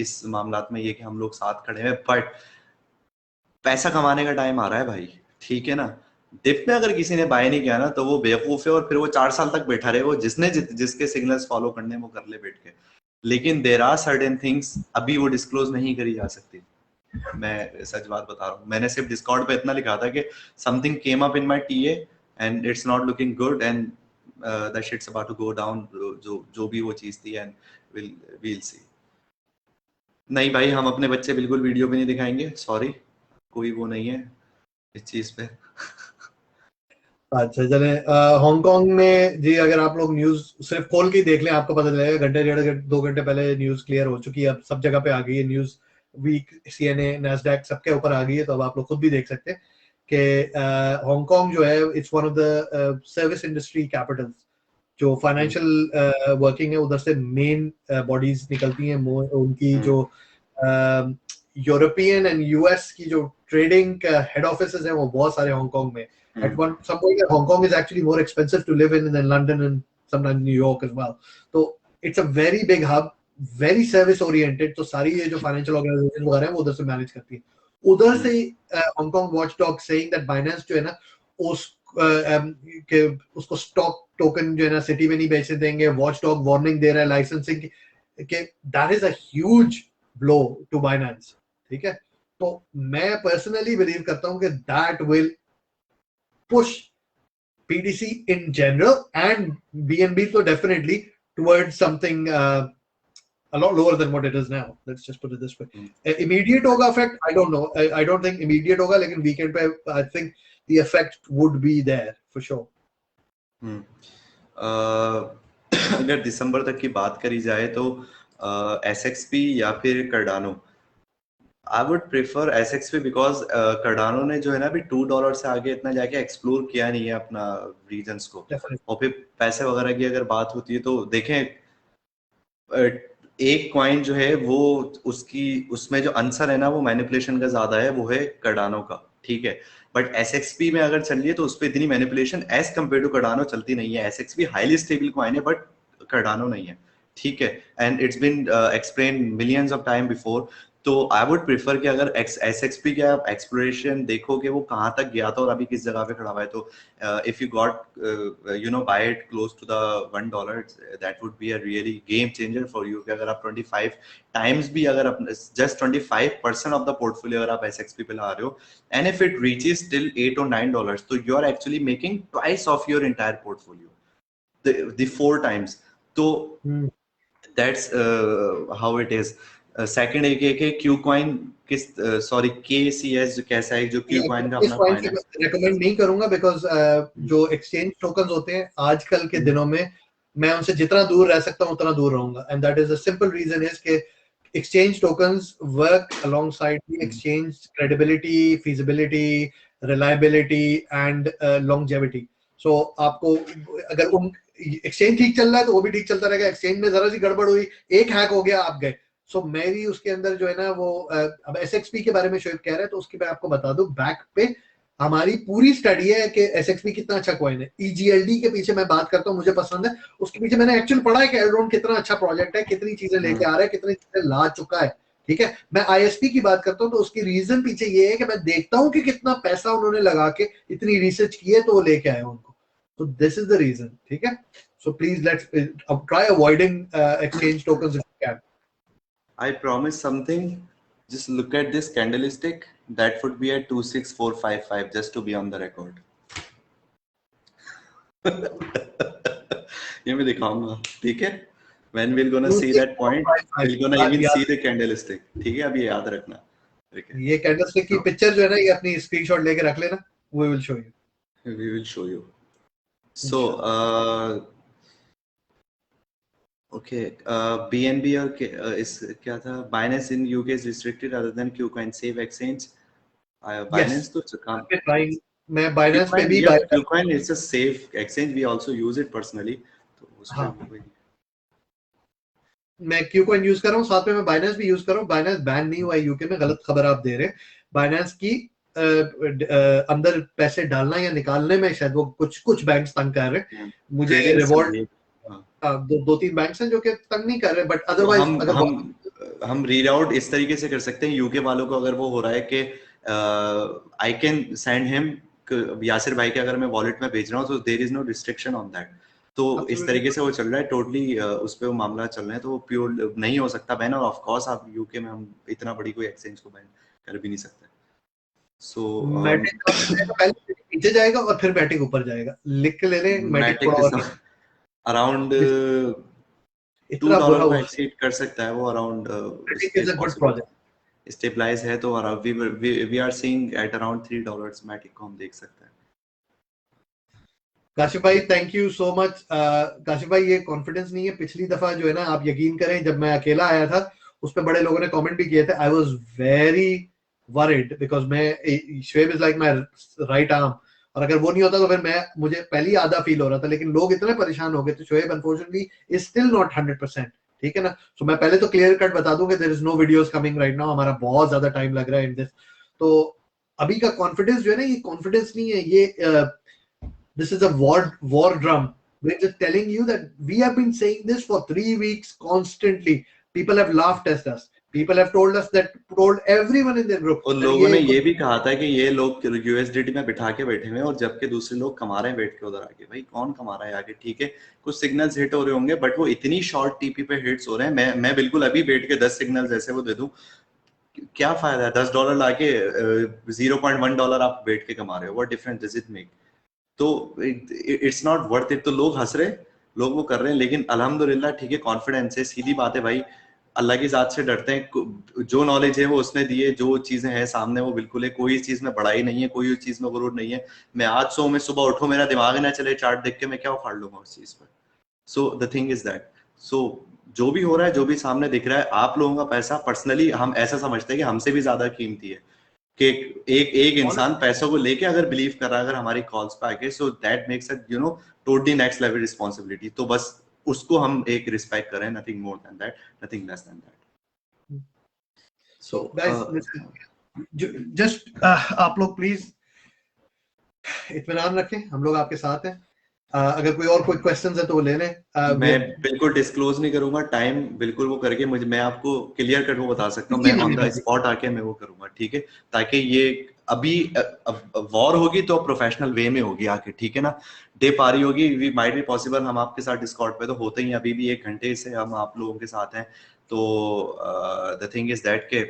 इस मामलात में, ये कि हम लोग साथ खड़े हैं। बट पैसा कमाने का टाइम आ रहा है भाई, ठीक है ना। डिप में अगर किसी ने बाय नहीं किया ना तो वो बेवकूफ है और फिर वो 4 साल तक बैठा रहे, वो जिसने जिसके सिग्नल्स फॉलो करने हैं वो कर ले बैठ के। लेकिन देर आर सर्टेन थिंग्स अभी वो डिस्क्लोज नहीं करी जा सकती। मैं सच बात बता रहा हूँ, मैंने सिर्फ डिस्कॉर्ड पे इतना लिखा था कि something came up in my TA and it's not looking good and that shit's about to go down, जो भी वो चीज थी, एंड we'll see। नहीं भाई, हम अपने बच्चे बिल्कुल वीडियो पे नहीं दिखाएंगे, सॉरी, कोई वो नहीं है इस चीज पे। अच्छा चले, हांगकांग में जी अगर आप लोग न्यूज सिर्फ खोल के ही देख लें आपको पता चलेगा, घंटे 1.5 2 घंटे पहले न्यूज क्लियर हो चुकी है, अब सब जगह पे आ गई है न्यूज, वीक सीएनए नैस्डैक सबके ऊपर आ गई है, तो अब आप लोग खुद भी देख सकते हैं कि हांगकांग जो है it's one of the service industry Capitals, जो फाइनेंशियल वर्किंग है उधर से मेन बॉडीज निकलती हैं, उनकी जो यूरोपियन एंड यूएस की जो ट्रेडिंग हेड ऑफिसेज हैं वो बहुत सारे हांगकांग में। At some point, Hong Kong is actually more expensive to live in than London and sometimes New York as well. So it's a very big hub, very service oriented. तो सारी ये जो financial organization वगैरह हैं वो उधर से manage करती हैं। उधर से Hong Kong watchdog saying that Binance जो है ना उसको stock token जो है ना सिटी में नहीं बेचने देंगे, watchdog warning दे रहा है licensing के, that is a huge blow to Binance, ठीक है। तो मैं personally believe करता हूँ कि that will push BTC in general and BNB so definitely towards something a lot lower than what it is now. Let's just put it this way. Immediate hoga effect, I don't know. I don't think immediate hoga, lekin weekend pe I think the effect would be there for sure. अगर दिसंबर तक की बात करी जाए तो SXP या फिर Cardano, I would prefer SXP because Cardano ने जो है ना अभी $2 से आगे इतना जाके एक्सप्लोर किया नहीं है अपना रीजन्स को। और फिर पैसे वगैरह की अगर बात होती है तो देखें, एक कॉइन जो है वो उसमें जो आंसर है ना वो मैनिपुलेशन का ज्यादा है, वो है कार्डानो का, ठीक है। बट SXP में अगर चल रही है तो उस पर इतनी manipulation as compare to Cardano चलती नहीं है। SXP हाईली स्टेबल कॉइन है बट कार्डानो नहीं है, ठीक है। And it's been explain millions of time before. तो आई वुड प्रिफर कि अगर SXP के आप एक्सप्लोरेशन देखो कि वो कहाँ तक गया था और अभी किस जगह पे खड़ा हुआ है, तो if you got buy it close to the $1, that would be a really game changer for you. कि अगर आप 25 टाइम्स भी, अगर आप जस्ट 25% ऑफ द पोर्टफोलियो अगर आप SXP पे ला रहे हो, and if it reaches till $8 or $9, तो you are actually making twice of your entire portfolio, the 4 times. तो that's how it is. Second एक है क्यू कॉइन, किस सॉरी KCS जो कैसा है, जो क्यू कॉइन का इस अपना पॉइंट से फाइनेंस। रेकमेंड नहीं करूंगा बिकॉज जो एक्सचेंज टोकन्स होते हैं आजकल के दिनों में, मैं उनसे जितना दूर रह सकता हूं उतना दूर रहूंगा, and that is a simple reason is के exchange tokens work alongside the exchange credibility, feasibility, reliability and longevity. So आपको अगर उन exchange ठीक चल रहा है तो वो भी ठीक चलता रहेगा, exchange में जरा सी गड़बड़ हुई, एक हैक हो गया, आप गए। सो मेरी उसके अंदर जो है ना वो अब SXP के बारे में शोएब कह रहे हैं तो उसकी मैं आपको बता दूं, बैक पे हमारी पूरी स्टडी है कि SXP कितना अच्छा कॉइन है। EGLD के पीछे मैं बात करता हूँ, मुझे पसंद है, उसके पीछे मैंने एक्चुअल पढ़ा है कि एल्ड्रॉन कितना अच्छा प्रोजेक्ट है, कितनी चीजें लेके आ रहा है, कितनी चीजें ला चुका है। ठीक है, मैं ISP की बात करता हूँ तो उसकी रीजन पीछे ये है कि मैं देखता हूँ कि कितना पैसा उन्होंने लगा के इतनी रिसर्च की है तो वो लेके आए उनको, तो दिस इज द रीजन। ठीक है, so please let's try avoiding exchange tokens if you can. I promise something. Just look at this candlestick. That would be at 26455, just to be on the record. ये मैं दिखाऊंगा, ठीक है? When we're gonna see that point, we're gonna even see the candlestick. ठीक है, अब ये याद रखना। ये कैंडलस्टिक की पिक्चर जो है ना, ये अपनी स्क्रीनशॉट लेके रख लेना, we will show you. We will show you. So, okay, BNB और इस क्या था? Binance in UK is restricted other than KuCoin Safe Exchange. Binance तो काम। मैं Binance पे भी KuCoin is a safe exchange. We also use it personally. तो उसमें मैं KuCoin यूज कर रहा हूँ, साथ में मैं Binance भी यूज कर रहा हूँ। Binance बैन नहीं हुआ है यूके में, गलत खबर आप दे रहे हैं। Binance की अंदर पैसे डालना या निकालने में शायद वो कुछ बैंक्स तंग कर रहे हैं। मुझे रिवॉर्ड दो तीन बैंक्स हैं जो कि तंग नहीं कर रहे, बट अदरवाइज हम रीड आउट इस तरीके से कर सकते हैं यूके वालों को, अगर वो हो रहा है कि I can send him, Yasir भाई के अगर मैं वॉलेट में भेज रहा हूँ तो there is no restriction on that. तो इस तरीके से वो चल रहा है टोटली, उस पे वो मामला चल रहा है, तो वो प्योर नहीं हो सकता बैन। और ऑफ कोर्स आप यूके में हम इतना बड़ी कोई एक्सचेंज को बैन कर भी नहीं सकते। सो पहले नीचे जाएगा और फिर मैटिक ऊपर जाएगा, लिख के ले लें। मैटिक अराउंड $2 को एक्सीड कर सकता है वो, अराउंड स्टेबलाइज है तो we are seeing at around $3 Matic को हम देख सकते हैं। काशिफ भाई thank you so much. Kashif भाई ये कॉन्फिडेंस नहीं है, पिछली दफा जो है ना, आप यकीन करें जब मैं अकेला आया था उस पर बड़े लोगों ने कमेंट भी किए थे। I was very worried because मैं Shoaib is like my right arm, और अगर वो नहीं होता तो फिर मुझे पहले ही आधा फील हो रहा था, लेकिन लोग इतने परेशान हो गए थे। Shoaib unfortunately is still not 100%, ठीक है ना। सो मैं पहले तो क्लियर कट बता दूं कि there is no videos coming right now, हमारा बहुत ज्यादा टाइम लग रहा है इन दिस। तो अभी का कॉन्फिडेंस जो है ना, ये कॉन्फिडेंस नहीं है, ये this is a war drum. We're just telling you that we have been saying this for 3 weeks constantly. People have laughed at us. People have told us that, told everyone in their group. और लोगों ने ये भी कहा था कि ये लोग USDT में बिठा के बैठे हुए हैं और जबकि दूसरे लोग कमा रहे हैं बैठ के उधर आके। भाई कौन कमा रहा है आगे? ठीक है, कुछ सिग्नल्स हिट हो रहे होंगे, बट वो इतनी शॉर्ट टीपी पे हिट्स हो रहे हैं। मैं बिल्कुल अभी बैठ के 10 सिग्नल्स ऐसे वो दे दूं, क्या फायदा है? $10 लाके $0.1 आप बैठ के कमा रहे हो, what difference does it make? तो इट्स नॉट वर्थ इट। तो लोग हंस रहे, लोग वो कर रहे हैं, लेकिन अल्हम्दुलिल्लाह ठीक है, कॉन्फिडेंस है, सीधी बात है भाई, अल्लाह की जात से डरते हैं। जो नॉलेज है वो उसने दी है, जो चीजें हैं सामने वो बिल्कुल है, कोई चीज में बड़ाई नहीं है, कोई चीज में गुरूर नहीं है। मैं आज सो में सुबह उठो, मेरा दिमाग ही ना चले चार्ट देख के, मैं क्या उखाड़ लूंगा उस चीज पर। So the thing is that, so जो भी हो रहा है, जो भी सामने दिख रहा है, आप लोगों का पैसा पर्सनली हम ऐसा समझते हैं कि हमसे भी ज्यादा कीमती है। कि एक इंसान पैसों को लेके अगर बिलीव कर रहा है, अगर हमारी कॉल्स पे आके, so that makes it totally next level responsibility. तो बस उसको हम एक रिस्पेक्ट करें, nothing more than that, nothing less than that. So just आप लोग प्लीज इत्मीनान रखें, हम लोग आपके साथ हैं। अगर कोई और कोई क्वेश्चंस है तो वो ले लें। मैं बिल्कुल डिस्क्लोज नहीं करूंगा टाइम, बिल्कुल वो करके मुझे, मैं आपको क्लियर कट वो बता सकता हूँ, जी मैं ऑन द जी स्पॉट आके मैं वो करूंगा, ठीक है, ताकि ये अभी वॉर होगी तो प्रोफेशनल वे में होगी आके, ठीक है ना। डिप आ रही होगी, वी माइट बी पॉसिबल, हम आपके साथ डिस्कॉर्ड पे तो होते ही हैं, अभी भी 1 घंटे से हम आप लोगों के साथ हैं, तो द थिंग इज दैट के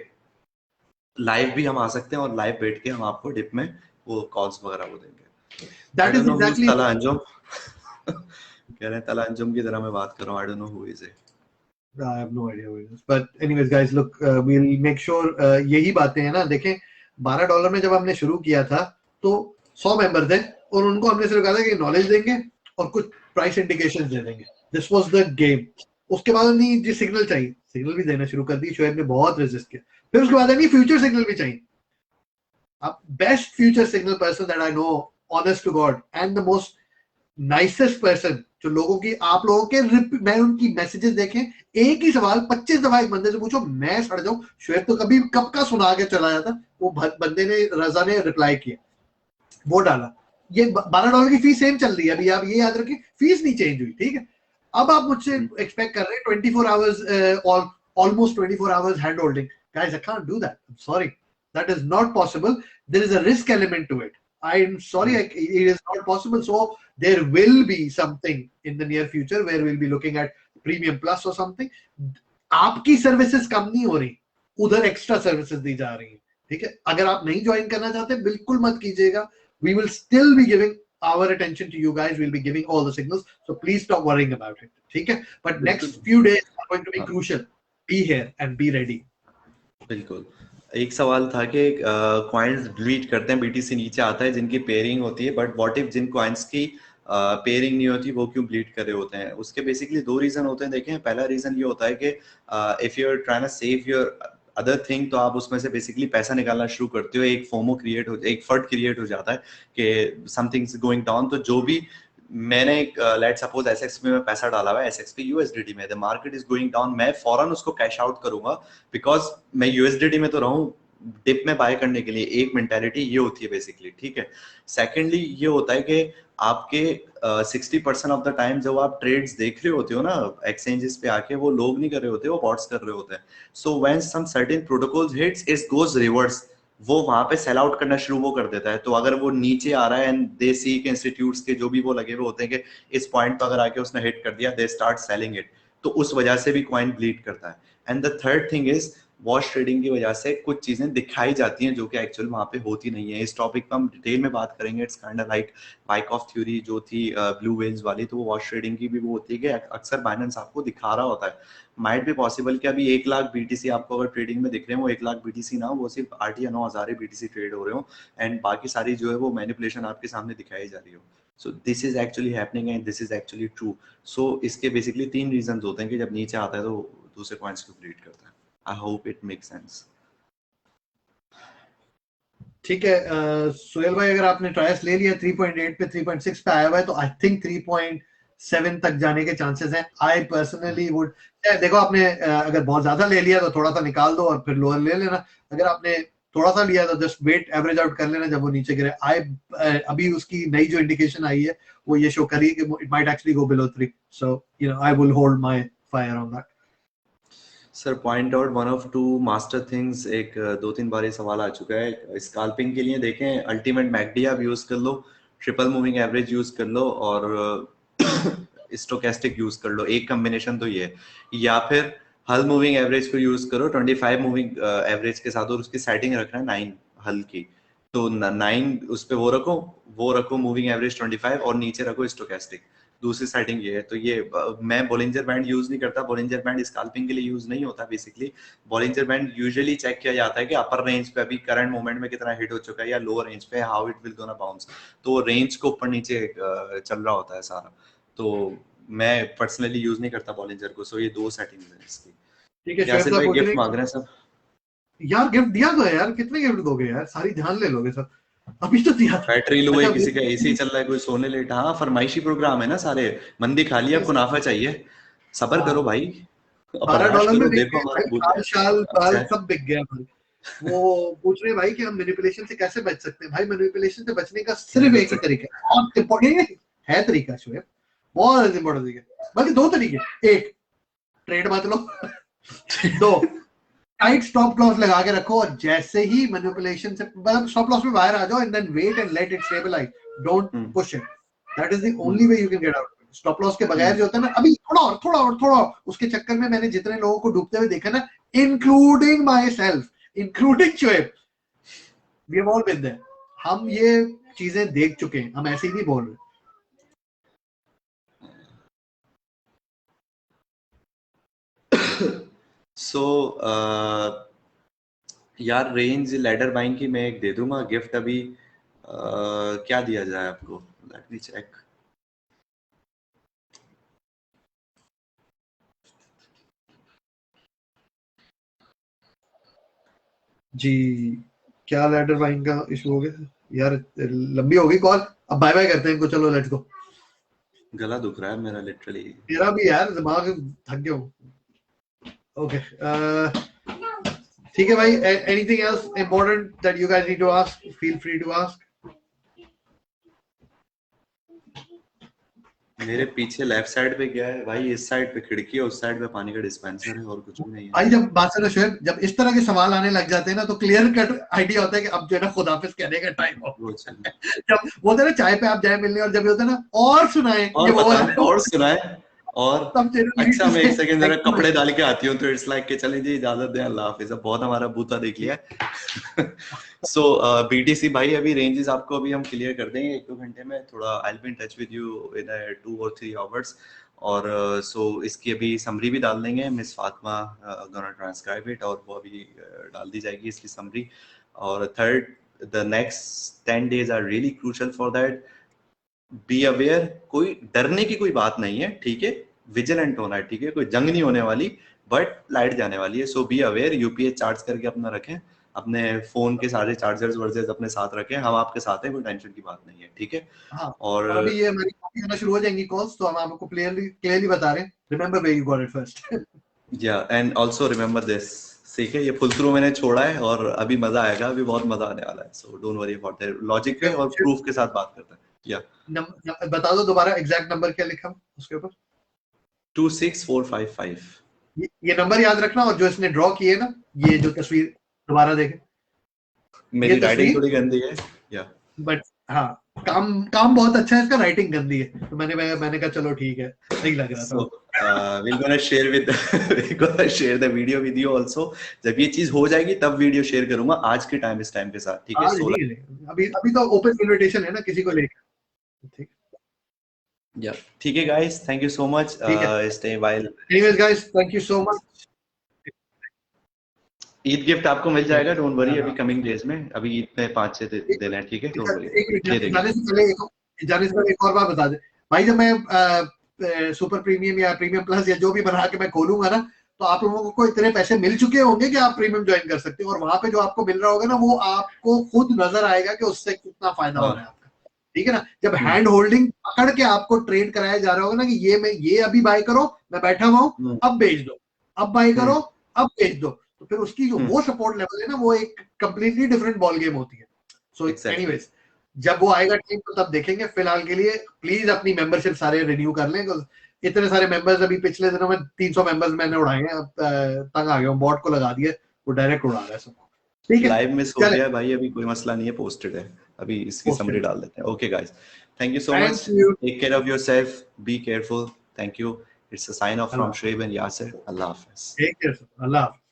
लाइव भी हम आ सकते हैं और लाइव बैठ के हम आपको डिप में वो कॉल्स वगैरह वो देंगे। I that don't is no who is exactly. Tala Anjum. कह रहे हैं तला अंजुम की तरह मैं बात कर रहा हूँ, I don't know who is it. I have no idea what it is. But anyways, guys, look, we'll make sure यही बातें हैं ना, देखें $12 में जब हमने शुरू किया था तो 100 मेंबर थे और उनको हमने सिर्फ कहा था कि नॉलेज देंगे और कुछ प्राइस इंडिकेशंस दे देंगे। This was the game. उसके बाद नहीं जी सिग्नल चाहिए, सिग्नल भी देना शुरू कर दी, शोएब ने बहुत रेजिस्ट किया। फिर उसके बाद नहीं फ्यूचर सिग्नल भी चाहिए। अब best future signal person that I know, honest to god and the most nicest person, जो लोगों की आप लोगों के मैं उनकी मैसेजेस देखें, एक ही सवाल 25 दफा एक बंदे से पूछो, मैं सड़ जाऊं। शुएब तो कभी कब का सुना के चला जाता, वो बंदे ने, रजा ने रिप्लाई किया, वो डाला। ये $12 की फीस सेम चल रही है अभी, आप ये याद रखें, फीस नहीं चेंज हुई, ठीक है। अब आप मुझसे एक्सपेक्ट कर रहे हैं 24 आवर्स और almost 24 hours hand holding. Guys I can't do that, I am sorry, that is not possible. There is a risk element to it, I am sorry, it is not possible. So there will be something in the near future where we'll be looking at premium plus or something. आपकी services कम नहीं हो रही, उधर extra services दी जा रही है, ठीक है। अगर आप नहीं ज्वाइन करना चाहते बिल्कुल मत कीजिएगा, we will still be giving our attention to you guys, we'll be giving all the signals, so please stop worrying about it, ठीक है। But next few days are going to be crucial, be here and be ready. बिल्कुल। एक सवाल था कि coins delete करते हैं, BTC नीचे आता है जिनकी पेयरिंग होती है, बट व्हाट इफ जिन कॉइन्स की पेयरिंग नहीं होती वो क्यों डिलीट कर रहे होते हैं? उसके बेसिकली 2 रीजन होते हैं। देखें, पहला रीजन ये होता है कि if you are trying to save your other thing, तो आप उसमें से बेसिकली पैसा निकालना शुरू करते हो, एक फोमो क्रिएट हो, एक फर्ट क्रिएट हो जाता है कि समथिंग इज गोइंग डाउन। तो जो भी मैंने लेट सपोज एसएक्स में मैं पैसा डाला हुआ है, एसएक्स पे यूएसडीटी में, the market is going down, मैं फौरन उसको कैश आउट करूंगा, बिकॉज मैं यूएसडीटी में तो रहूं डिप में बाय करने के लिए। एक मेंटालिटी ये होती है बेसिकली, ठीक है। सेकेंडली ये होता है कि आपके 60% ऑफ द टाइम जब आप ट्रेड्स देख रहे होते हो ना एक्सचेंजेस पे आके, वो लोग नहीं कर रहे होते, वो बॉट्स कर रहे होते हैं। So when some certain protocols hits it goes reverse, वो वहां पे सेल आउट करना शुरू वो कर देता है। तो अगर वो नीचे आ रहा है एंड दे सी के इंस्टीट्यूट्स के जो भी वो लगे हुए होते हैं कि इस पॉइंट पर अगर आके उसने हिट कर दिया, दे स्टार्ट सेलिंग इट, तो उस वजह से भी कॉइन ब्लीड करता है। And the third thing is wash trading की वजह से कुछ चीजें दिखाई जाती हैं जो कि एक्चुअल वहां पे होती नहीं है। इस टॉपिक पर हम डिटेल में बात करेंगे। It's kind of like bike of theory जो थी ब्लू वेल्स वाली, तो वो वॉश ट्रेडिंग की भी वो होती है कि अक्सर बाइनेंस आपको दिखा रहा होता है। माइट भी पॉसिबल कि अभी 1 लाख बीटीसी आपको अगर ट्रेडिंग में दिख रहे हैं, वो 1 लाख बीटीसी ना, वो सिर्फ 8 या 9 हजार बीटीसी ट्रेड हो रहे हो, एंड बाकी सारी जो है वो मैनिपुलेशन आपके सामने दिखाई जा रही हो। So this is actually happening and this is actually true. So इसके बेसिकली 3 रीजन होते हैं कि जब नीचे आता है तो दूसरे कॉइन्स को ब्लीड करता है। I hope it make sense. ठीक है सुहेल भाई, अगर आपने ट्रायल्स ले लिया 3.8 पे 3.6 पे आया हुआ है, तो आई थिंक 3.7 तक जाने के चांसेस हैं। आई पर्सनली वुड, देखो आपने अगर बहुत ज्यादा ले लिया तो थोड़ा सा निकाल दो और फिर लोअर ले लेना। अगर आपने थोड़ा सा लिया तो जस्ट वेट, एवरेज आउट कर लेना जब वो नीचे गिरे। अभी उसकी नई जो इंडिकेशन आई है वो ये शो करी है कि it might actually go below 3, so you know I will hold my fire on that. Sir point out one of two master things, एक 2-3 बार ये सवाल आ चुका है स्कैल्पिंग के लिए। देखें, अल्टीमेट मैकडी आप यूज कर लो, ट्रिपल मूविंग एवरेज यूज कर लो और स्टोकेस्टिक यूज कर लो, एक कॉम्बिनेशन तो ये है। या फिर हल मूविंग एवरेज को यूज करो 25 मूविंग एवरेज के साथ, और उसकी सेटिंग रखना है 9 हल की। तो 9 उस पे वो रखो मूविंग एवरेज 25 और नीचे रखो स्टोकेस्टिक। दूसरी सेटिंग ये है। तो ये मैं बॉलिंजर बैंड यूज नहीं करता, बॉलिंजर बैंड स्कैल्पिंग के लिए यूज नहीं होता basically. Bollinger band usually check किया जाता है कि अपर रेंज पे अभी करंट मोमेंट में कितना हिट हो चुका है, या लोअर रेंज पे how it will gonna bounce. तो रेंज को ऊपर नीचे चल रहा होता है सारा। तो मैं पर्सनली यूज नहीं करता बॉलिंजर को। सो ये 2 सेटिंग है इसकी। ठीक है, यासिर शोएब साहब भाई पूछ गिफ्ट रहे मांग हैं रहे हैं सब। यार गिफ्ट दिया तो है यार, कितने गिफ्ट दोगे यार, सारी ध्यान ले लोगे सर, अभी तो दिया था। बैटरी लो है, अच्छा किसी का एसी चल रहा है, कोई सोने लेट। हाँ, फरमाइशी प्रोग्राम है ना सारे। मंदी खा लिया, आपको नाफा चाहिए, सबर करो हाँ, भाई, और बर्दाश्त $12 में करो। बिक देखो गए हमारा भाई, शाल शाल बाल अच्छा है। सब बिक गया भाई। वो पूछ रहे हैं भाई कि हम मैनिपुलेशन से कैसे बच सकते हैं। भाई मैनिपुलेशन से बचने का सिर्फ नहीं बच एक ही सकते। तरीका है, बहुत इंपॉर्टेंट, है तरीका शोएब, बहुत इंपॉर्टेंट तरीका, बल्कि दो तरीके, एक ट्रेड मत लो, दो टाइट स्टॉप लॉस लगा के रखो और जैसे ही मैनिपुलेशन से मतलब स्टॉप लॉस में बाहर आ जाओ and then wait and let it stabilize, don't push it, that is the only way you can get out. Stop loss के बगैर जो होता है ना, अभी थोड़ा और उसके चक्कर में मैंने जितने लोगों को डूबते हुए देखा ना, including myself, including Shoaib, we have all been there, हम ये चीजें देख चुके हैं, हम ऐसे ही नहीं बोल रहे। सो यार रेंज लैडर बाइंग की मैं एक दे दूंगा गिफ्ट अभी, क्या दिया जाए आपको, लेट मी चेक। जी क्या लैडर बाइंग का इशू हो गया यार, लंबी हो गई कॉल, अब बाय बाय करते हैं इनको, चलो लेट्स गो। गला दुख रहा है मेरा लिटरली। मेरा भी यार, दिमाग थक गया हूँ। ओके ठीक है भाई, anything else important that you guys need to ask, feel free to ask. मेरे पीछे लेफ्ट साइड पे क्या है भाई, इस साइड पे खिड़की है, उस साइड पे पानी का डिस्पेंसर है, और कुछ भी नहीं है भाई। जब बात सुनो शोएब, जब इस तरह के सवाल आने लग जाते हैं ना, तो क्लियर कट आइडिया होता है कि अब जो है ना खुदाफिज कहने का टाइम हो। जब वो होता है ना चाय पे आप जाए मिलने, और जब ये होता है ना और सुनाए, और बताएं और सुनाए, और अच्छा मैं एक सेकंड जरा कपड़े डाल के आती हूँ, तो इट्स लाइक कि चलें जी इजाजत दें, अल्लाह हाफिज, अब बहुत हमारा बूता देख लिया। सो बीटीसी भाई अभी रेंजेस आपको अभी हम क्लियर कर देंगे 1-2 घंटे में, थोड़ा I will be in touch with you in 2 or 3 hours, और सो इसकी अभी समरी भी डाल देंगे, Miss Fatima gonna transcribe it, और वो अभी डाल दी जाएगी इसकी समरी। और third, the next 10 days are really crucial for that, be aware, कोई डरने की कोई बात नहीं है, ठीक है, विजिलेंट होना है, ठीक है, कोई जंग नहीं होने वाली, बट लाइट जाने वाली है, सो बी अवेयर, यूपीएस चार्ज करके अपना रखें, अपने फोन के सारे चार्जर्स वर्जर्स अपने साथ रखें, हम आपके साथ हैं, कोई टेंशन की बात नहीं है, ठीक है। हाँ, और अभी ये हमारी कॉपी होना शुरू हो जाएंगी कॉल्स, तो हम आपको क्लियरली बता रहे हैं, remember where you got it first. या एंड आल्सो रिमेंबर दिस, ठीक है, ये फुल थ्रू मैंने छोड़ा है और अभी मजा आएगा, अभी बहुत मजा आने वाला है, so don't worry about that, logic पे और प्रूफ के साथ बात करते हैं। या बता दो दोबारा एग्जैक्ट नंबर क्या लिखा उसके ऊपर। 26455। ये नंबर याद रखना, और जो इसने ड्रॉ किए ना, ये जो तस्वीर दोबारा देखें, मेरी राइटिंग थोड़ी गंदी है, या बट हाँ, काम बहुत अच्छा है इसका, राइटिंग गंदी है, तो मैंने कहा चलो ठीक है, नहीं लग रहा था। we're gonna share the video with you also, जब ये चीज हो जाएगी तब वीडियो शेयर करूंगा, आज के टाइम इस टाइम के साथ, ठीक है। 16 अभी तो ओपन इनविटेशन है ना किसी को लेकर, ठीक या ठीक है guys, thank you so much, stay while. Anyways guys, thank you so much. Eid gift आपको मिल जाएगा, डोंट वरी, अभी कमिंग डेज में, अभी ईद में 5-6 देना है, ठीक है, डोंट वरी। जाने से पहले एक और बात बता दे भाई, जब मैं सुपर प्रीमियम या प्रीमियम प्लस या जो भी बना के मैं खोलूंगा ना, तो आप लोगों को इतने पैसे मिल चुके होंगे कि आप प्रीमियम ज्वाइन कर सकते हो, और वहां पे जो आपको मिल रहा होगा ना, वो आपको खुद नजर आएगा कि उससे कितना फायदा हो रहा है आपका, ठीक है ना। जब हैंड होल्डिंग पकड़ के आपको ट्रेड कराया जा रहा होगा ना, कि ये अभी बाय करो, मैं बैठा हुआ हूँ, अब बेच दो, अब बाय करो, अब बेच दो, तो फिर उसकी जो वो सपोर्ट लेवल है ना, वो एक कंप्लीटली डिफरेंट बॉल गेम होती है। सो एनीवेज, जब वो आएगा टाइम तो तब देखेंगे, फिलहाल के लिए प्लीज अपनी मेंबरशिप सारे रिन्यू कर लें, इतने सारे मेंबर्स, अभी पिछले दिनों में 300 मेंबर्स मैंने उड़ाए हैं, तंग आ गया हूं, बॉट को लगा दिया, वो डायरेक्ट उड़ा रहा है सबको, ठीक है। लाइव मिस हो गया भाई, अभी कोई मसला नहीं है, पोस्टेड है, अभी इसकी समरी डाल देते हैं। Okay guys, thank you so much, take care of yourself, be careful, thank you, it's a sign off from Shoaib and Yasir, अल्लाह हाफिज। टेक केयर, अल्लाह हाफिज।